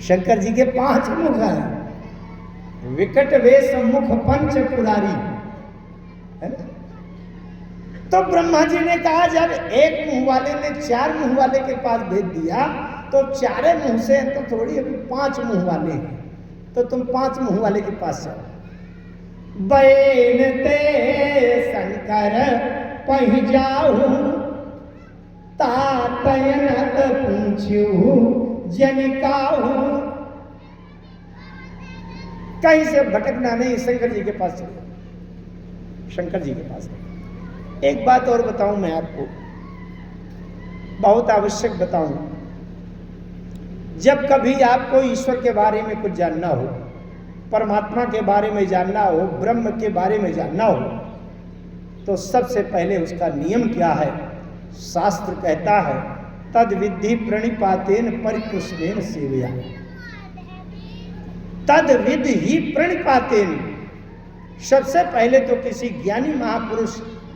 शंकर जी के 5 मुख हैं। विकट वेश मुख पंच पुरारी है ना। तो ब्रह्मा जी ने कहा जब एक मुंह वाले ने 4 मुंह वाले के पास भेज दिया तो 4 मुंह से तो थोड़ी, अभी 5 मुंह वाले हैं, तो तुम 5 मुंह वाले के पास जाओ। बैनते शंकर पहि जाऊ तातयनत पूछू जनिकाहू। कहीं से भटकना नहीं, शंकर जी के पास चलो, शंकर जी के पास। एक बात और बताऊं मैं आपको, बहुत आवश्यक बताऊं। जब कभी आपको ईश्वर के बारे में कुछ जानना हो, परमात्मा के बारे में जानना हो, ब्रह्म के बारे में जानना हो, तो सबसे पहले उसका नियम क्या है? शास्त्र कहता है तद विद्धि प्रणिपातेन परिकृष्णेन सेवया। तद विधि ही प्रणिपातेन, सबसे पहले तो किसी ज्ञानी महापुरुष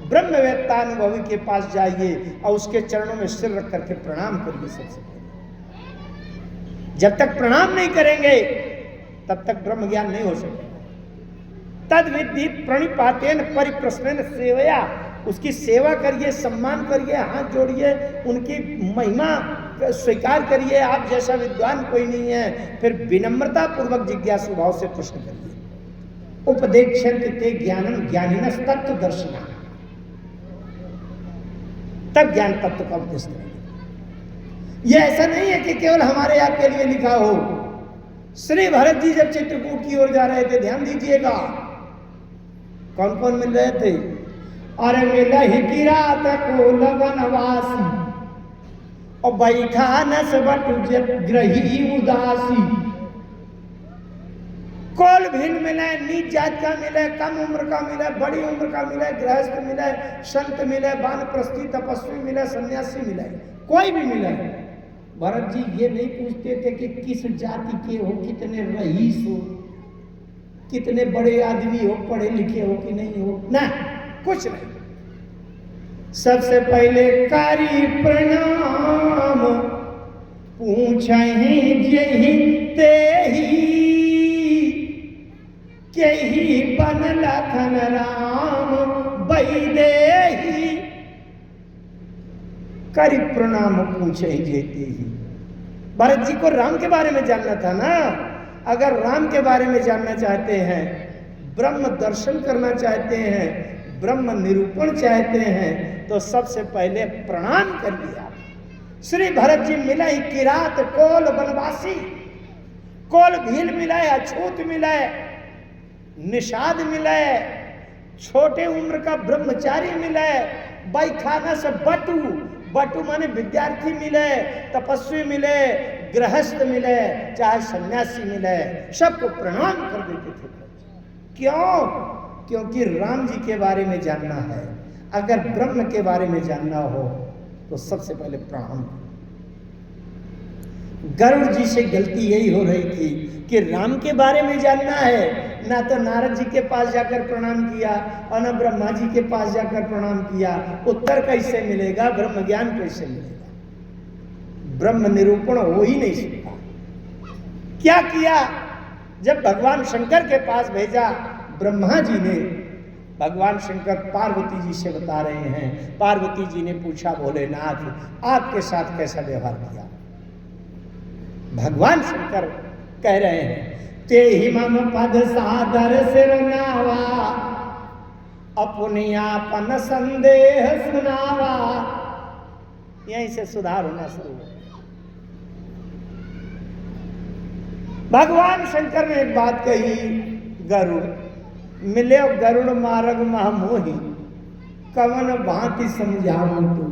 ब्रह्मवेत्तानुभवी के पास जाइए और उसके चरणों में सिर रख करके प्रणाम करिए। सबसे पहले जब तक प्रणाम नहीं करेंगे तब तक ब्रह्म ज्ञान नहीं हो सकेगा। तद विधि प्रणिपातेन परिप्रश्नेन सेवया, उसकी सेवा करिए, सम्मान करिए, हाथ जोड़िए, उनकी महिमा स्वीकार करिए। आप जैसा विद्वान कोई नहीं है। फिर विनम्रता पूर्वक जिज्ञासु भाव से प्रश्न करिए। उपदेक्षन्ति ते ज्ञानम ज्ञानिनस् तत्व दर्शिना, तब ज्ञान तत्व का उपदेश करेंगे। यह ऐसा नहीं है कि केवल हमारे आपके लिए लिखा हो। श्री भरत जी जब चित्रकूट की ओर जा रहे थे, ध्यान दीजिएगा, कौन कौन मिल रहे थे? अरे मिला ही किरात को लगनवासी और बैठा नस बटु ग्रही उदासी। कोल भिन्न मिले, नीच जात का मिले, कम उम्र का मिले, बड़ी उम्र का मिले, गृहस्थ मिले, संत मिले, वानप्रस्थी तपस्वी मिले, सन्यासी मिले, कोई भी मिले। भरत जी ये नहीं पूछते थे कि किस जाति के हो, कितने रईस हो, कितने बड़े आदमी हो, पढ़े लिखे हो कि नहीं हो, ना, कुछ नहीं। सबसे पहले कारी प्रणाम पूछहि जेहि तेहि, केहि बन लखन राम बैदेही। करी प्रणाम पूछे जेते ही। भरत जी को राम के बारे में जानना था ना। अगर राम के बारे में जानना चाहते हैं, ब्रह्म दर्शन करना चाहते हैं, ब्रह्म निरूपण चाहते हैं, तो सबसे पहले प्रणाम करिए आप। श्री भरत जी मिले किरात कोल बनवासी, कोल भील मिले, अछूत मिले, निषाद मिले, छोटे उम्र का ब्रह्मचारी मिले, बैखाना से बटू, बटू माने विद्यार्थी मिले, तपस्वी मिले, गृहस्थ मिले, चाहे सन्यासी मिले, सबको प्रणाम कर देते थे। क्यों? क्योंकि राम जी के बारे में जानना है। अगर ब्रह्म के बारे में जानना हो तो सबसे पहले प्रणाम। गरुड़ जी से गलती यही हो रही थी कि राम के बारे में जानना है, ना तो नारद जी के पास जाकर प्रणाम किया और ना ब्रह्मा जी के पास जाकर प्रणाम किया। उत्तर कैसे मिलेगा? ब्रह्म ज्ञान कैसे मिलेगा? ब्रह्म निरूपण हो ही नहीं सकता। क्या किया? जब भगवान शंकर के पास भेजा ब्रह्मा जी ने, भगवान शंकर पार्वती जी से बता रहे हैं, पार्वती जी ने पूछा भोलेनाथ आपके साथ कैसा व्यवहार किया? भगवान शंकर कह रहे हैं ते ही मम पद सादर सिरनावा, अपनियापन संदेह सुनावा। यहीं से सुधार होना शुरू हो। भगवान शंकर ने एक बात कही, गरुड़ मिले गरुड़ मार्ग महामोही, कवन भांति समझाऊं तू।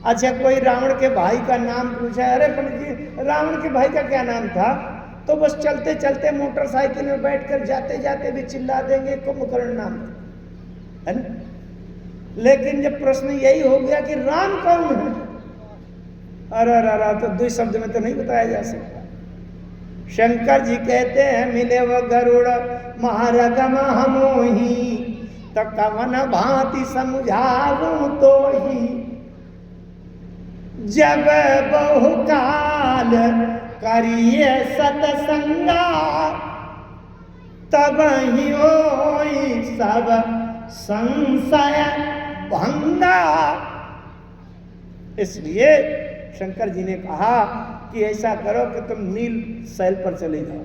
अच्छा, कोई रावण के भाई का नाम पूछा, अरे पंडित जी रावण के भाई का क्या नाम था? तो बस चलते चलते मोटरसाइकिल में बैठकर जाते जाते भी चिल्ला देंगे कुंभकर्ण नाम है ना। लेकिन जब प्रश्न यही हो गया कि राम कौन है, अरे तो 2 शब्द में तो नहीं बताया जा सकता। शंकर जी कहते हैं मिले वो गरुड़ महारग महमोही, तो कवन भांति समझाऊं तो ही। जब बहुकाल करिए सतसंगा, तब ही होई सब संशय भंगा। इसलिए शंकर जी ने कहा कि ऐसा करो कि तुम नील शैल पर चले जाओ,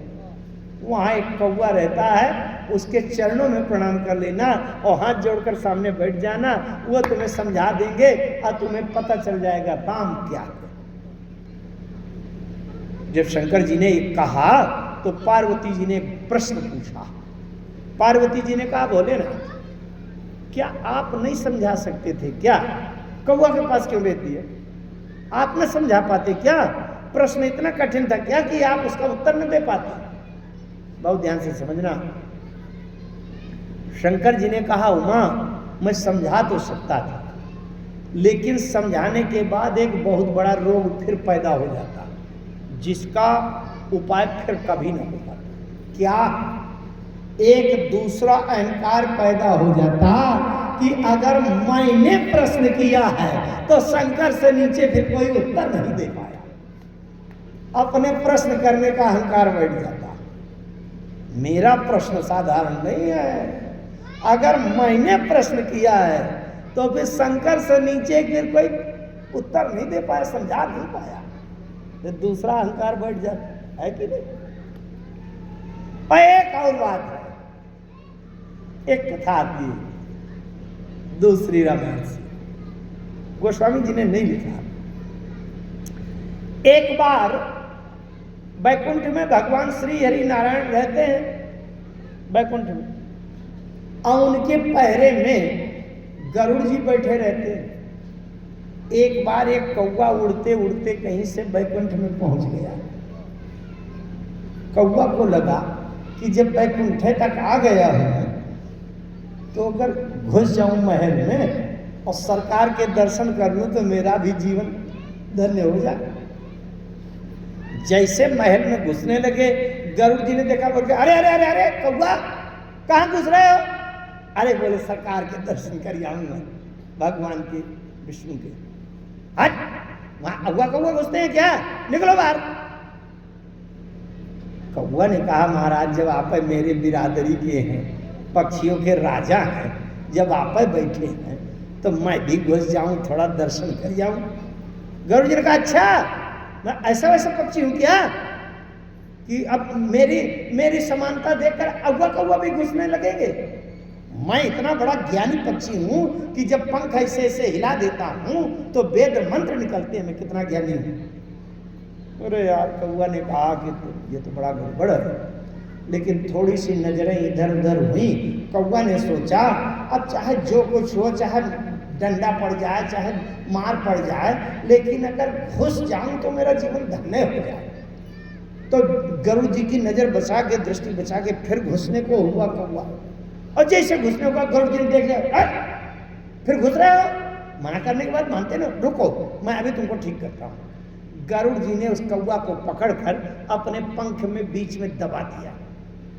वहां एक कौवा रहता है, उसके चरणों में प्रणाम कर लेना और हाथ जोड़कर सामने बैठ जाना, वो तुम्हें समझा देंगे और तुम्हें पता चल जाएगा राम क्या है। जब शंकर जी ने कहा तो पार्वती जी ने एक प्रश्न पूछा। पार्वती जी ने कहा, भोलेनाथ क्या आप नहीं समझा सकते थे क्या? कौवा के पास क्यों भेज दिए? आप न समझा पाते क्या? प्रश्न इतना कठिन था क्या कि आप उसका उत्तर न दे पाते? बहुत ध्यान से समझना। शंकर जी ने कहा, उमा मैं समझा तो सकता था, लेकिन समझाने के बाद एक बहुत बड़ा रोग फिर पैदा हो जाता, जिसका उपाय फिर कभी न हो पाता। क्या? एक दूसरा अहंकार पैदा हो जाता कि अगर मैंने प्रश्न किया है तो शंकर से नीचे फिर कोई उत्तर नहीं दे पाया। अपने प्रश्न करने का अहंकार बैठ जाता। मेरा प्रश्न साधारण नहीं है, अगर मैंने प्रश्न किया है तो फिर शंकर से नीचे फिर कोई उत्तर नहीं दे पाया, समझा नहीं पाया, तो दूसरा अहंकार बैठ जाता है कि नहीं? और एक और बात है, एक कथा आती है दूसरी रामायण से, गोस्वामी जी ने नहीं लिखा। एक बार बैकुंठ में भगवान श्री हरि नारायण रहते हैं बैकुंठ में, और उनके पहरे में गरुड़ जी बैठे रहते हैं। एक बार एक कौवा उड़ते उड़ते कहीं से बैकुंठ में पहुंच गया। कौवा को लगा कि जब बैकुंठ तक आ गया हूं तो अगर घुस जाऊं महल में और सरकार के दर्शन कर लूं तो मेरा भी जीवन धन्य हो जाए। जैसे महल में घुसने लगे, गरुड़ जी ने देखा, बोल के अरे अरे अरे अरे कौवा कहाँ घुस रहे हो? अरे बोले सरकार के दर्शन कर आऊंगा, भगवान के विष्णु के। हट, वहां अगुआ कौवा घुसते हैं क्या? निकलो बाहर। कौवा ने कहा, महाराज जब आप मेरे बिरादरी के हैं, पक्षियों के राजा हैं, जब आप बैठे हैं तो मैं भी घुस जाऊं, थोड़ा दर्शन कर जाऊं। गरुड़ जी ने कहा, अच्छा मैं ऐसा वैसा पक्षी हूं क्या कि अब मेरी समानता देखकर अगुआ कौवा भी घुसने लगेंगे? मैं इतना बड़ा ज्ञानी पक्षी हूं कि जब पंख ऐसे ऐसे हिला देता हूं तो वेद मंत्र निकलते हैं, मैं कितना ज्ञानी हूं। अरे यार, कौवा ने कहा कि ये तो बड़ा गड़बड़ है, लेकिन थोड़ी सी नजरें इधर उधर हुई। कौवा ने सोचा अब चाहे जो कुछ हो, चाहे डंडा पड़ जाए, चाहे मार पड़ जाए, लेकिन अगर घुस जाऊं तो मेरा जीवन धन्य हो जाए। तो गरुड़ जी की नजर बचा के, दृष्टि बचा के फिर घुसने को हुआ कौवा, और जैसे घुसने को गरुड़ जी ने देख लिया, फिर घुस रहे हो? मना करने के बाद मानते ना, रुको मैं अभी तुमको ठीक करता हूं। गरुड़ जी ने उस कौवा को पकड़कर अपने पंख में बीच में दबा दिया।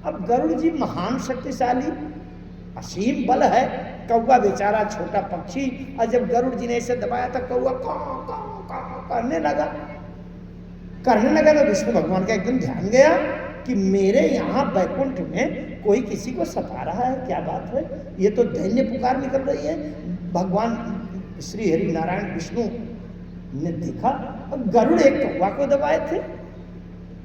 अब गरुड़ जी महान शक्तिशाली, असीम बल है, कौवा बेचारा छोटा पक्षी, और जब गरुड़ जी ने ऐसे दबाया तो कौवा कां कां कां करने लगा तो विष्णु भगवान का एकदम ध्यान गया कि मेरे यहाँ बैकुंठ में कोई किसी को सता रहा है, क्या बात है, ये तो दैन्य पुकार निकल रही है। भगवान श्री हरि नारायण विष्णु ने देखा और गरुड़ एक कौवा को दबाए थे।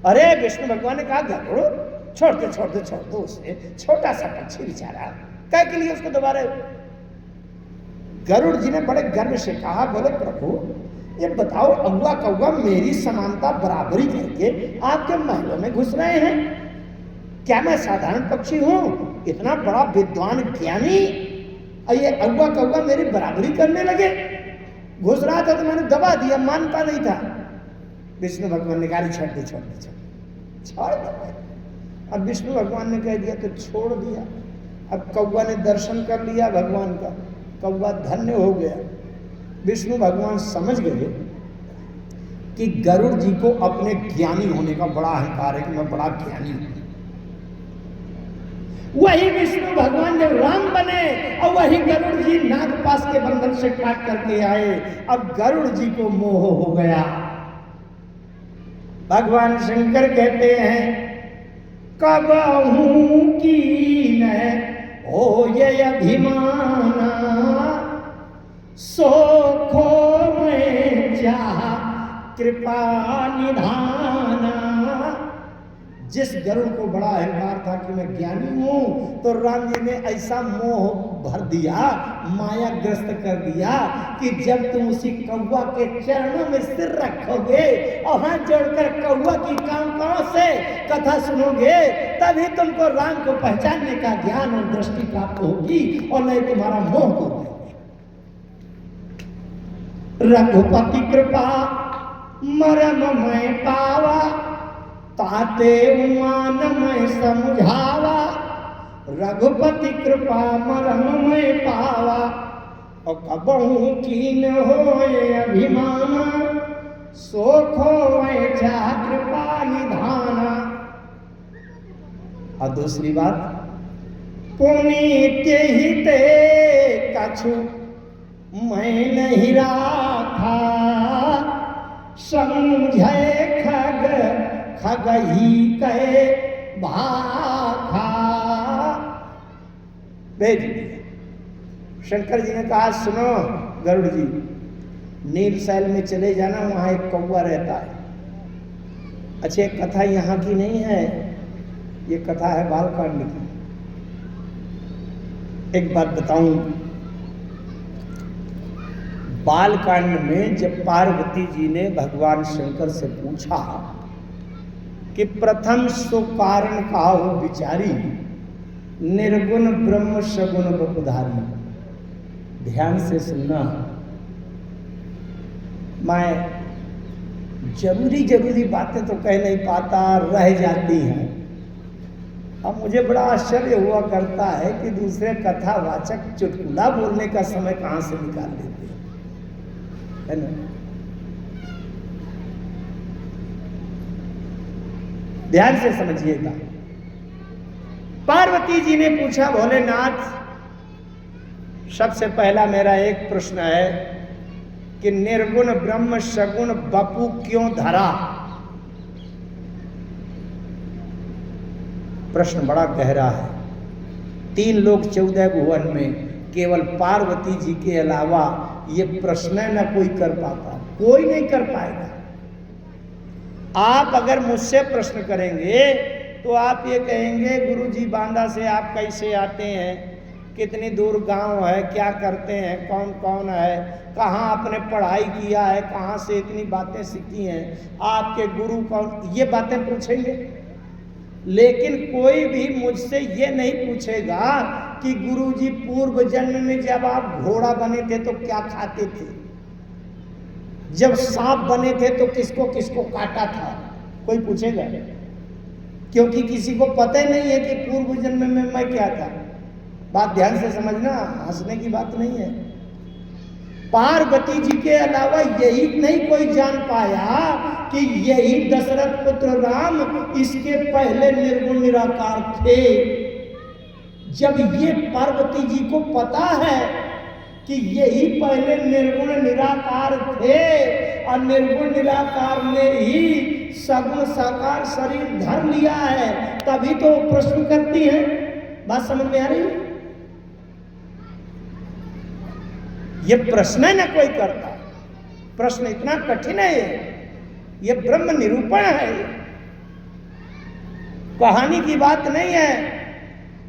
अरे विष्णु भगवान ने कहा, गरुड़ छोड़ दो उसे, छोटा सा पक्षी बेचारा, क्या के लिए उसको दबा रहे हो? गरुड़ जी ने बड़े गर्व से कहा, बोले प्रभु ये बताओ, अगुआ कौवा मेरी समानता बराबरी करके आपके महलों में घुस रहे हैं, क्या मैं साधारण पक्षी हूं? इतना बड़ा विद्वान ज्ञानी, और ये अगुआ कौवा मेरी बराबरी करने लगे। घुस रहा था तो मैंने दबा दिया, मानता नहीं था। विष्णु भगवान ने कहा, छोड़ दो। अब विष्णु भगवान ने कह दिया तो छोड़ दिया। अब कौवा ने दर्शन कर लिया भगवान का, कौवा धन्य हो गया। विष्णु भगवान समझ गए कि गरुड़ जी को अपने ज्ञानी होने का बड़ा अहंकार है कि मैं बड़ा ज्ञानी हूं। वही विष्णु भगवान जब राम बने और वही गरुड़ जी नागपाश के बंधन से काट करके आए। अब गरुड़ जी को मोह हो गया। भगवान शंकर कहते हैं, कबहू की न हो ये अभिमाना सो खो में चाह कृपा निधाना। जिस गरुड़ को बड़ा अहंकार था कि मैं ज्ञानी हूं, तो राम जी ने ऐसा मोह भर दिया, माया ग्रस्त कर दिया कि जब तुम उसी कौवा के चरणों में सिर रखोगे और हाथ जोड़कर कौवा की कान से कथा सुनोगे, तभी तुमको राम को पहचानने का ज्ञान और दृष्टि प्राप्त होगी, और नहीं तुम्हारा मोह दूर होगा। रघुपति कृपा मरम मैं पावा, ताते मान मैं समझावा। रघुपति कृपा मरम में पावा, और कबहू कीन होए अभिमाना सो खोए चाह कृपा निधाना। और दूसरी बात, पुनीत हिते कछु मैं नहीं राखा, समझे खग खगही कहे भाखा। भेज शंकर जी ने कहा, सुनो गरुड़ जी, नील शैल में चले जाना, वहां एक कौवा रहता है। अच्छा, एक कथा यहाँ की नहीं है, ये कथा है बालकांड की। एक बात बताऊं, बालकांड में जब पार्वती जी ने भगवान शंकर से पूछा कि प्रथम सो कारण काहू विचारी, निर्गुण ब्रह्म सगुण बपुधारी। ध्यान से सुनना, मैं जरूरी बातें तो कह नहीं पाता, रह जाती हैं। अब मुझे बड़ा आश्चर्य हुआ करता है कि दूसरे कथावाचक चुटकुला बोलने का समय कहां से निकाल लेते हैं, है ना। ध्यान से समझिएगा। पार्वती जी ने पूछा, भोलेनाथ, सबसे पहला मेरा एक प्रश्न है कि निर्गुण ब्रह्म सगुण बपू क्यों धरा? प्रश्न बड़ा गहरा है। 3 लोग 14 भुवन में केवल पार्वती जी के अलावा ये प्रश्न न कोई कर पाता, कोई नहीं कर पाएगा। आप अगर मुझसे प्रश्न करेंगे तो आप ये कहेंगे, गुरुजी बांदा से आप कैसे आते हैं, कितनी दूर गांव है, क्या करते हैं, कौन कौन है, कहाँ आपने पढ़ाई किया है, कहाँ से इतनी बातें सीखी हैं, आपके गुरु कौन, ये बातें पूछेंगे। लेकिन कोई भी मुझसे ये नहीं पूछेगा कि गुरुजी पूर्व जन्म में जब आप घोड़ा बने थे तो क्या खाते थे, जब सांप बने थे तो किसको किसको काटा था। कोई पूछेगा? क्योंकि किसी को पता ही नहीं है कि पूर्व जन्म में मैं क्या था। बात ध्यान से समझना, हंसने की बात नहीं है। पार्वती जी के अलावा यही नहीं कोई जान पाया कि यही दशरथ पुत्र राम इसके पहले निर्गुण निराकार थे। जब ये पार्वती जी को पता है कि यही पहले निर्गुण निराकार थे और निर्गुण निराकार ने ही सगुण साकार शरीर धर लिया है, तभी तो प्रश्न करती है। बात समझ में आ रही है? ये प्रश्न है ना कोई करता, प्रश्न इतना कठिन है, ये ब्रह्म निरूपण है, कहानी की बात नहीं है।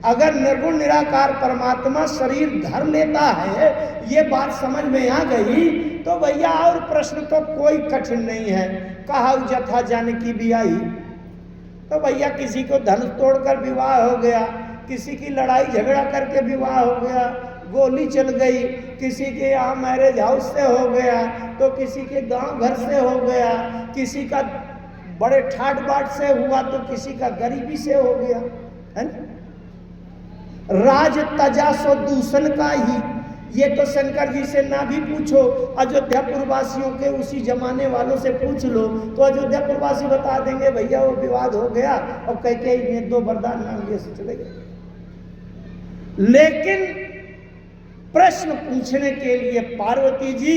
अगर निर्गुण निराकार परमात्मा शरीर धर लेता है, ये बात समझ में आ गई तो भैया और प्रश्न तो कोई कठिन नहीं है। कहा जथा जानकी भी आई, तो भैया किसी को धनुष तोड़कर विवाह हो गया, किसी की लड़ाई झगड़ा करके विवाह हो गया, गोली चल गई, किसी के यहाँ मैरिज हाउस से हो गया, तो किसी के गांव घर से हो गया, किसी का बड़े ठाट बाट से हुआ तो किसी का गरीबी से हो गया, है ना। राज तजा सो दूषण का ही, ये तो शंकर जी से ना भी पूछो, अयोध्यापुर वासियों के उसी जमाने वालों से पूछ लो तो अयोध्यापुर वासी बता देंगे भैया वो विवाद हो गया और कैकेयी ने 2 वरदान मांगे से चले गए। लेकिन प्रश्न पूछने के लिए पार्वती जी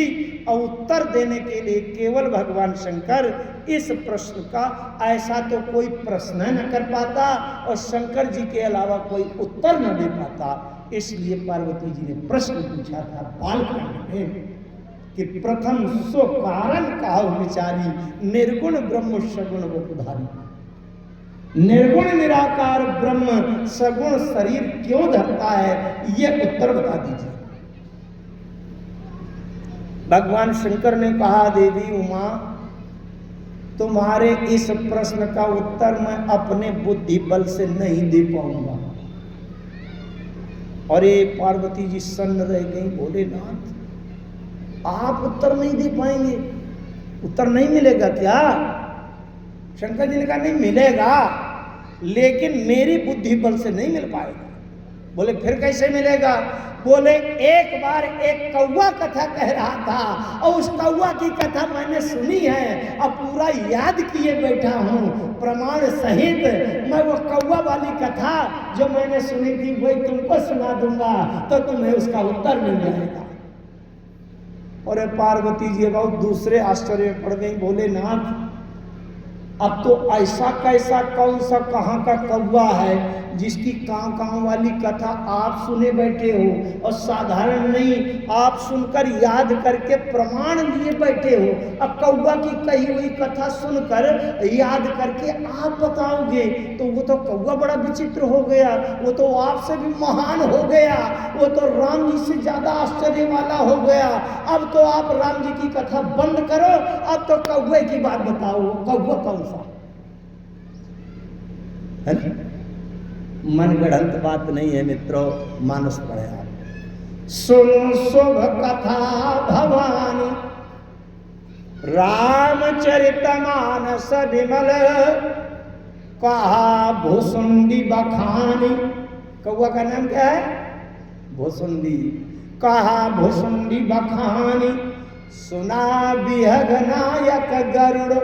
और उत्तर देने के लिए केवल भगवान शंकर, इस प्रश्न का ऐसा तो कोई प्रश्न न कर पाता और शंकर जी के अलावा कोई उत्तर न दे पाता। इसलिए पार्वती जी ने प्रश्न पूछा था बालकांड में कि प्रथम सो कारण काहु विचारी, निर्गुण ब्रह्म सगुण वपुधारी। निर्गुण निराकार ब्रह्म सगुण शरीर क्यों धरता है, यह उत्तर बता दीजिए। भगवान शंकर ने कहा, देवी उमा, तुम्हारे इस प्रश्न का उत्तर मैं अपने बुद्धि बल से नहीं दे पाऊंगा। और ये पार्वती जी सन्न रह गई, भोलेनाथ आप उत्तर नहीं दे पाएंगे, उत्तर नहीं मिलेगा क्या? शंकर जी ने कहा नहीं मिलेगा, लेकिन मेरी बुद्धि बल से नहीं मिल पाएगा। बोले फिर कैसे मिलेगा? बोले एक बार एक कौवा कथा कह रहा था और उस कौवा की कथा मैंने सुनी है और पूरा याद किए बैठा हूँ प्रमाण सहित। मैं वो कौवा वाली कथा जो मैंने सुनी थी वही तुमको सुना दूंगा तो तुम्हें उसका उत्तर मिल जाएगा। और पार्वती जी बहुत दूसरे आश्चर्य में पड़ गई, भोलेनाथ अब तो ऐसा कैसा कौन सा कहाँ का कौवा है जिसकी कांव वाली कथा आप सुने बैठे हो, और साधारण नहीं आप सुनकर याद करके प्रमाण लिए बैठे हो। अब कौवा की कही हुई कथा सुनकर याद करके आप बताओगे तो वो तो कौवा बड़ा विचित्र हो गया, वो तो आपसे भी महान हो गया, वो तो राम जी से ज्यादा आश्चर्य वाला हो गया। अब तो आप राम जी की कथा बंद करो, अब तो कौवे की बात बताओ, कौवा कौन सा है? मन गढ़ंत बात नहीं है मित्रों, मानस पड़े आप। सुनो शुभ कथा भवानी, रामचरितमानस विमल, कहा भुसुंडी बखानी। कौवा का नाम क्या है? भुसुंडी। कहा भुसुंडी बखानी, सुना बिहग नायक गरुड़।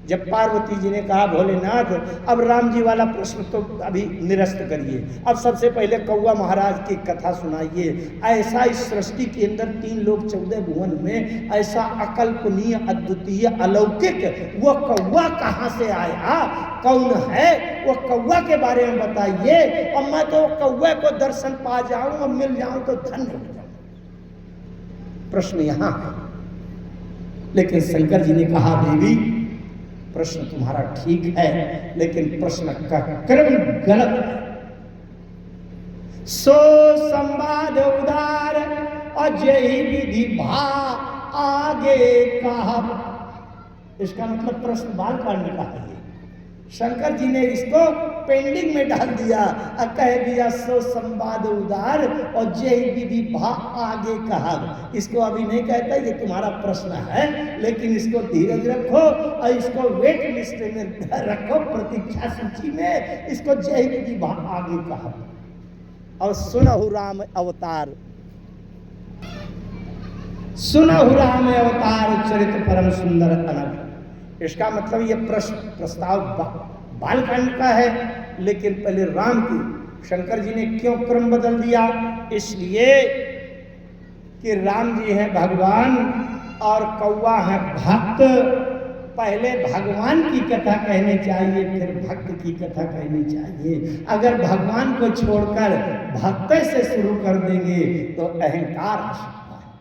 जब पार्वती जी ने कहा भोलेनाथ अब राम जी वाला प्रश्न तो अभी निरस्त करिए, अब सबसे पहले कौवा महाराज की कथा सुनाइए। ऐसा इस सृष्टि के अंदर 3 लोक 14 भुवन में ऐसा अकल्पनीय अद्वितीय अलौकिक वो कौवा कहाँ से आया, कौन है वो कौवा के बारे में बताइए। और मैं तो कौवे को दर्शन पा जाऊं और मिल जाऊं तो धन्य हो जाऊं। प्रश्न यहां है, लेकिन शंकर जी ने कहा देवी प्रश्न तुम्हारा ठीक है लेकिन प्रश्न का क्रम गलत है। सो संवाद उदार अजय विधि भा आगे कहा। इसका मतलब प्रश्न बाल कांड का है। शंकर जी ने इसको पेंडिंग में डाल दिया और कह दिया सो संवाद उदार और जय विधि भा आगे कहा। इसको अभी नहीं कहता ये तुम्हारा प्रश्न है, लेकिन इसको धीरज रखो और इसको वेट लिस्ट में रखो, प्रतीक्षा सूची में, इसको जय विधि भा आगे कहा। और सुनहु राम अवतार, सुनहु राम अवतार चरित परम सुंदर अनग। इसका मतलब ये प्रस्ताव बालकांड का है, लेकिन पहले राम की शंकर जी ने क्यों क्रम बदल दिया? इसलिए कि राम जी हैं भगवान और कौवा है भक्त। पहले भगवान की कथा कहनी चाहिए फिर भक्त की कथा कहनी चाहिए। अगर भगवान को छोड़कर भक्त से शुरू कर देंगे तो अहंकार आ सकता है।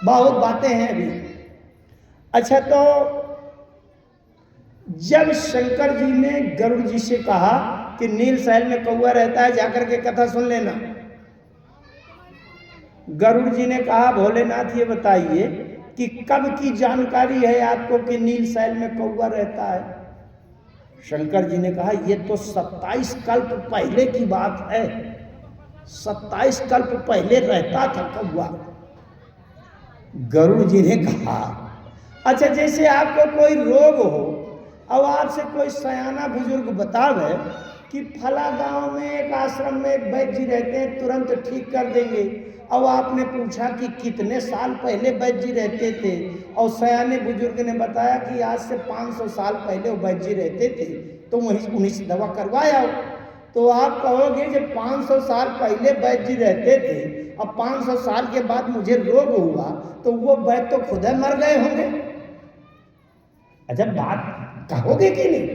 बहुत बातें हैं अभी। अच्छा, तो जब शंकर जी ने गरुड़ जी से कहा कि नील शैल में कौवा रहता है, जाकर के कथा सुन लेना, गरुड़ जी ने कहा भोलेनाथ ये बताइए कि कब की जानकारी है आपको कि नील शैल में कौवा रहता है? शंकर जी ने कहा ये तो 27 कल्प पहले की बात है, 27 कल्प पहले रहता था कौवा। गरुड़ जी ने कहा अच्छा, जैसे आपको कोई रोग हो और आपसे कोई सयाना बुजुर्ग बतावे कि फला गांव में एक आश्रम में एक वैद्य जी रहते हैं, तुरंत ठीक कर देंगे, और आपने पूछा कि कितने साल पहले वैद्य जी रहते थे, और सयाने बुजुर्ग ने बताया कि आज से 500 साल पहले वो वैद्य जी रहते थे, तो वहीं उन्हीं से दवा करवाया हो। तो आप कहोगे जब 500 साल पहले वैद्य जी रहते थे और 500 साल के बाद मुझे रोग हुआ तो वो वैद्य तो खुद मर गए होंगे। अच्छा, बात कहोगे कि नहीं?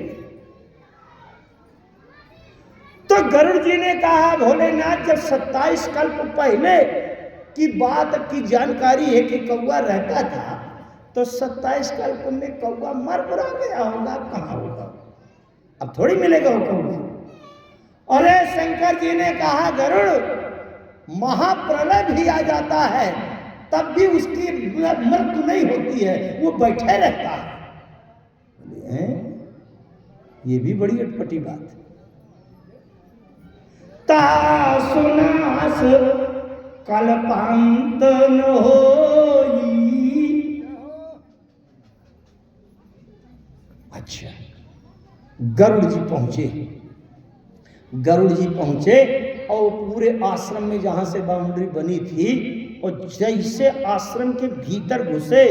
तो गरुड़ जी ने कहा भोलेनाथ, जब 27 कल्प पहले की बात की जानकारी है कि कौआ रहता था, तो 27 कल्प में कौआ मर बुरा गया होगा, कहाँ होगा, अब थोड़ी मिलेगा वो कौआ। अरे शंकर जी ने कहा गरुड़, महाप्रलय भी आ जाता है तब भी उसकी मृत्यु नहीं होती है, वो बैठे रहता है। ये भी बड़ी अटपटी बात है। ता सुनास कल्पांत न होई। अच्छा, गरुड़ जी पहुंचे, गरुड़ जी पहुंचे और पूरे आश्रम में जहां से बाउंड्री बनी थी, और जैसे आश्रम के भीतर घुसे,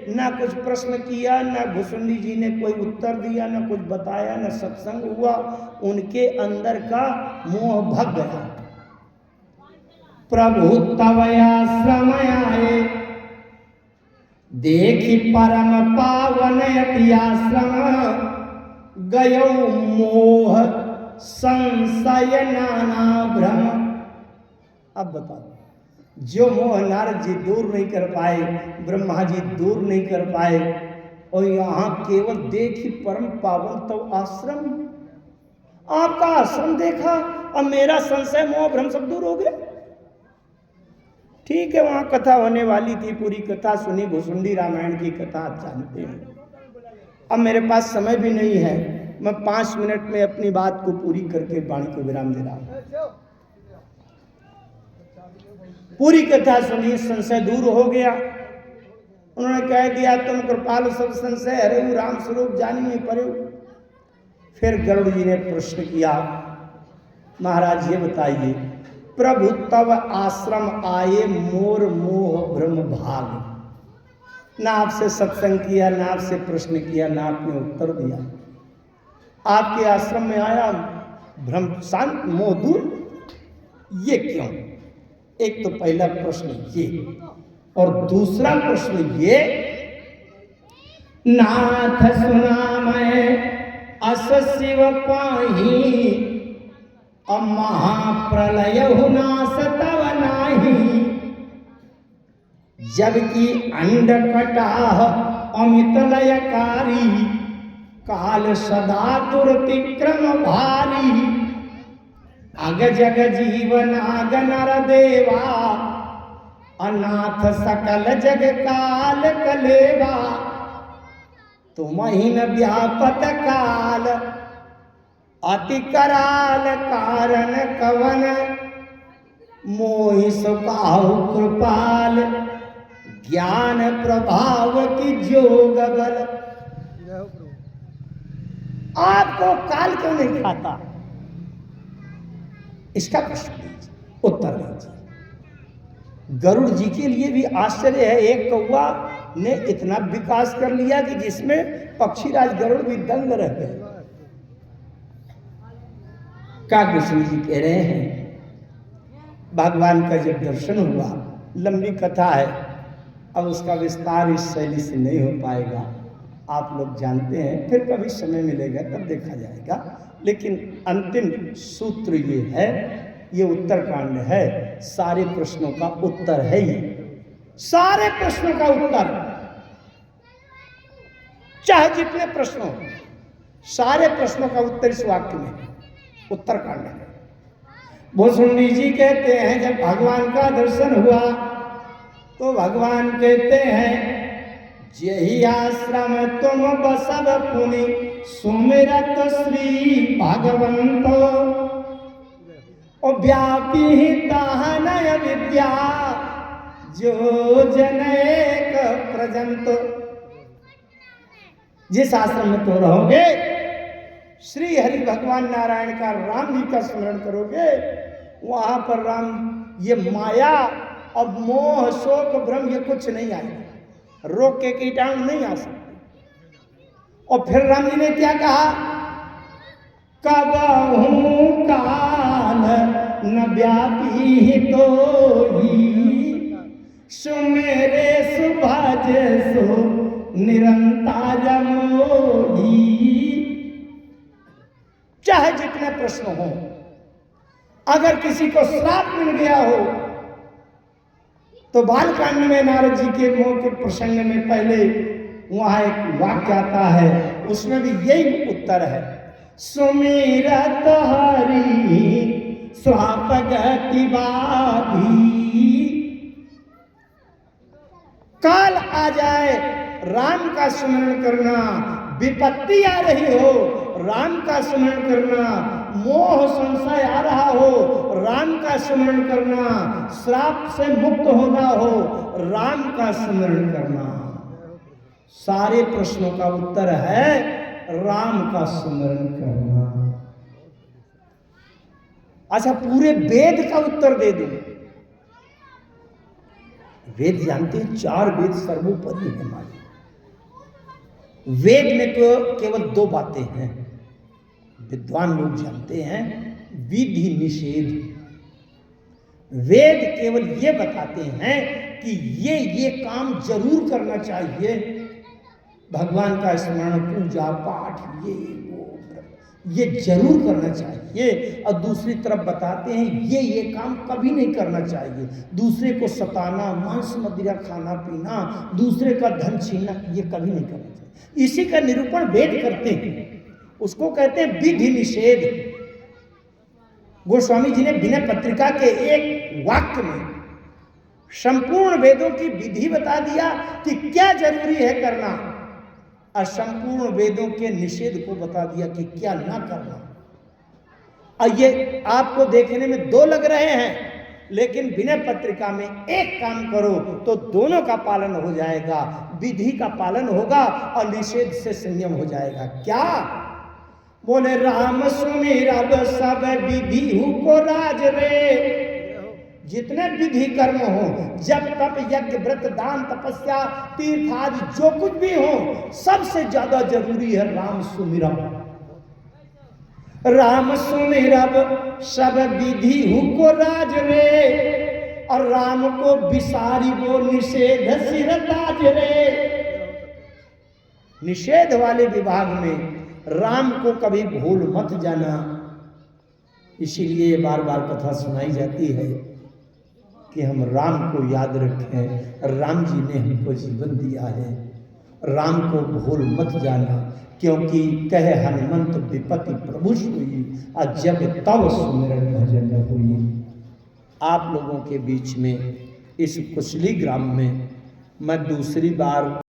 ना कुछ प्रश्न किया, ना भुसुंडी जी ने कोई उत्तर दिया, ना कुछ बताया, ना सत्संग हुआ, उनके अंदर का मोह भग गया। प्रभु तव आश्रम आए, देखी परम पावन अति आश्रम, गयो मोह संशय नाना भ्रम। अब बताओ, जो मोह नारद जी दूर नहीं कर पाए, ब्रह्मा जी दूर नहीं कर पाए, और यहां केवल देखी परम पावन तो आश्रम, आपका आश्रम देखा और मेरा संशय मोह भ्रम सब दूर हो गए। ठीक है, वहां कथा होने वाली थी, पूरी कथा सुनी, भुसुंडी रामायण की कथा आप जानते हैं। अब मेरे पास समय भी नहीं है, मैं 5 मिनट में अपनी बात को पूरी करके वाणी को विराम दे रहा हूं। पूरी कथा सुनी, संशय दूर हो गया। उन्होंने कह दिया, तुम कृपालु सब संशय हरे, राम स्वरूप जानी में परे। फिर गरुड़ जी ने प्रश्न किया, महाराज ये बताइए, प्रभु तब आश्रम आए, मोर मोह भ्रम भाग। ना आपसे सत्संग किया, ना आपसे प्रश्न किया, ना आपने उत्तर दिया, आपके आश्रम में आया, भ्रम शांत, मोह दूर, ये क्यों? एक तो पहला प्रश्न ये, और दूसरा प्रश्न ये, नाथ सुना मैं अस शिव पाही, अब महाप्रलय नाश तव नाही। जबकि अंड कटाह अमित लयकारी, काल सदा दुर्तिक्रम भारी। अग जग जीवन आग नर देवा, अनाथ सकल जग काल कलेवा। तुम ही न व्यापत काल, अति कराल कारण कवन। मोहि सुकाहु कृपाल, ज्ञान प्रभाव की जोग बल। आपको काल क्यों नहीं खाता? इसका प्रश्न लीजिए, उत्तर लीजिए। गरुड़ जी के लिए भी आश्चर्य है, एक कौवा ने इतना विकास कर लिया कि जिसमें पक्षीराज गरुड़ भी दंग रह गए। काकभूषण जी कह रहे हैं, भगवान का जब दर्शन हुआ, लंबी कथा है, अब उसका विस्तार इस शैली से नहीं हो पाएगा, आप लोग जानते हैं, फिर कभी समय मिलेगा तब देखा जाएगा। लेकिन अंतिम सूत्र ये है, ये उत्तरकांड है, सारे प्रश्नों का उत्तर है ये, सारे प्रश्नों का उत्तर, चाहे जितने प्रश्न हो, सारे प्रश्नों का उत्तर इस वाक्य में, उत्तरकांड है। भुसुंडी जी कहते हैं, जब भगवान का दर्शन हुआ तो भगवान कहते हैं, यही आश्रम तुम बसव पुनि, सुमिरत श्री भगवंतो। और व्यापी ही ताहनय विद्या, जो जनेक प्रजंतो। जिस आश्रम में तुम रहोगे, श्री हरि भगवान नारायण का, राम जी का स्मरण करोगे, वहां पर राम, ये माया और मोह शोक भ्रम ये कुछ नहीं आएगा, रोग के कीटाणु नहीं आ सकते। और फिर राम जी ने क्या कहा, कबहू काल न व्यापी तो ही, सुमेरे सुभज सो निरंतर मोही। चाहे जितने प्रश्न हो, अगर किसी को श्राप मिल गया हो तो बालकांड में नारद जी के मुंह के प्रसंग में पहले वहां एक वाक्य आता है, उसमें भी यही उत्तर है, सुमिरत हरि स्वाप गति बाधी। काल आ जाए राम का स्मरण करना, विपत्ति आ रही हो राम का स्मरण करना, मोह संशय आ रहा हो राम का स्मरण करना, श्राप से मुक्त होना हो राम का स्मरण करना। सारे प्रश्नों का उत्तर है राम का स्मरण करना। अच्छा, पूरे वेद का उत्तर दे दूं। वेद जानते हैं 4 वेद सर्वोपरि है हमारे। वेद में तो केवल 2 बातें हैं, विद्वान लोग जानते हैं, विधि निषेध। वेद केवल ये बताते हैं कि ये काम जरूर करना चाहिए, भगवान का स्मरण, पूजा पाठ, ये जरूर करना चाहिए, और दूसरी तरफ बताते हैं ये काम कभी नहीं करना चाहिए। दूसरे को सताना, मांस मदिरा खाना पीना, दूसरे का धन छीनना, ये कभी नहीं करना चाहिए। इसी का निरूपण वेद करते हैं, उसको कहते हैं विधि निषेध। गोस्वामी जी ने विनय पत्रिका के एक वाक्य में संपूर्ण वेदों की विधि बता दिया कि क्या जरूरी है करना, और संपूर्ण वेदों के निषेध को बता दिया कि क्या ना करना। और ये आपको देखने में 2 लग रहे हैं, लेकिन विनय पत्रिका में एक काम करो तो दोनों का पालन हो जाएगा, विधि का पालन होगा और निषेध से संयम हो जाएगा। क्या बोले, राम सुमिरब सब विधि को राज रे। जितने विधि कर्म हो, जब तप यज्ञ व्रत दान तपस्या तीर्थ आदि जो कुछ भी हो, सबसे ज्यादा जरूरी है राम सुमिरब। राम सुमिरब सब विधि को राज रे, और राम को बिसारी वो निषेध सिर ताज रे। निषेध वाले विभाग में राम को कभी भूल मत जाना। इसीलिए बार बार कथा सुनाई जाती है कि हम राम को याद रखें। राम जी ने हमको जीवन दिया है, राम को भूल मत जाना, क्योंकि कहे हनुमंत विपत्ति प्रभु हुई, और जब तब सुमिरन भजन हुई। आप लोगों के बीच में इस कुशली ग्राम में मैं दूसरी बार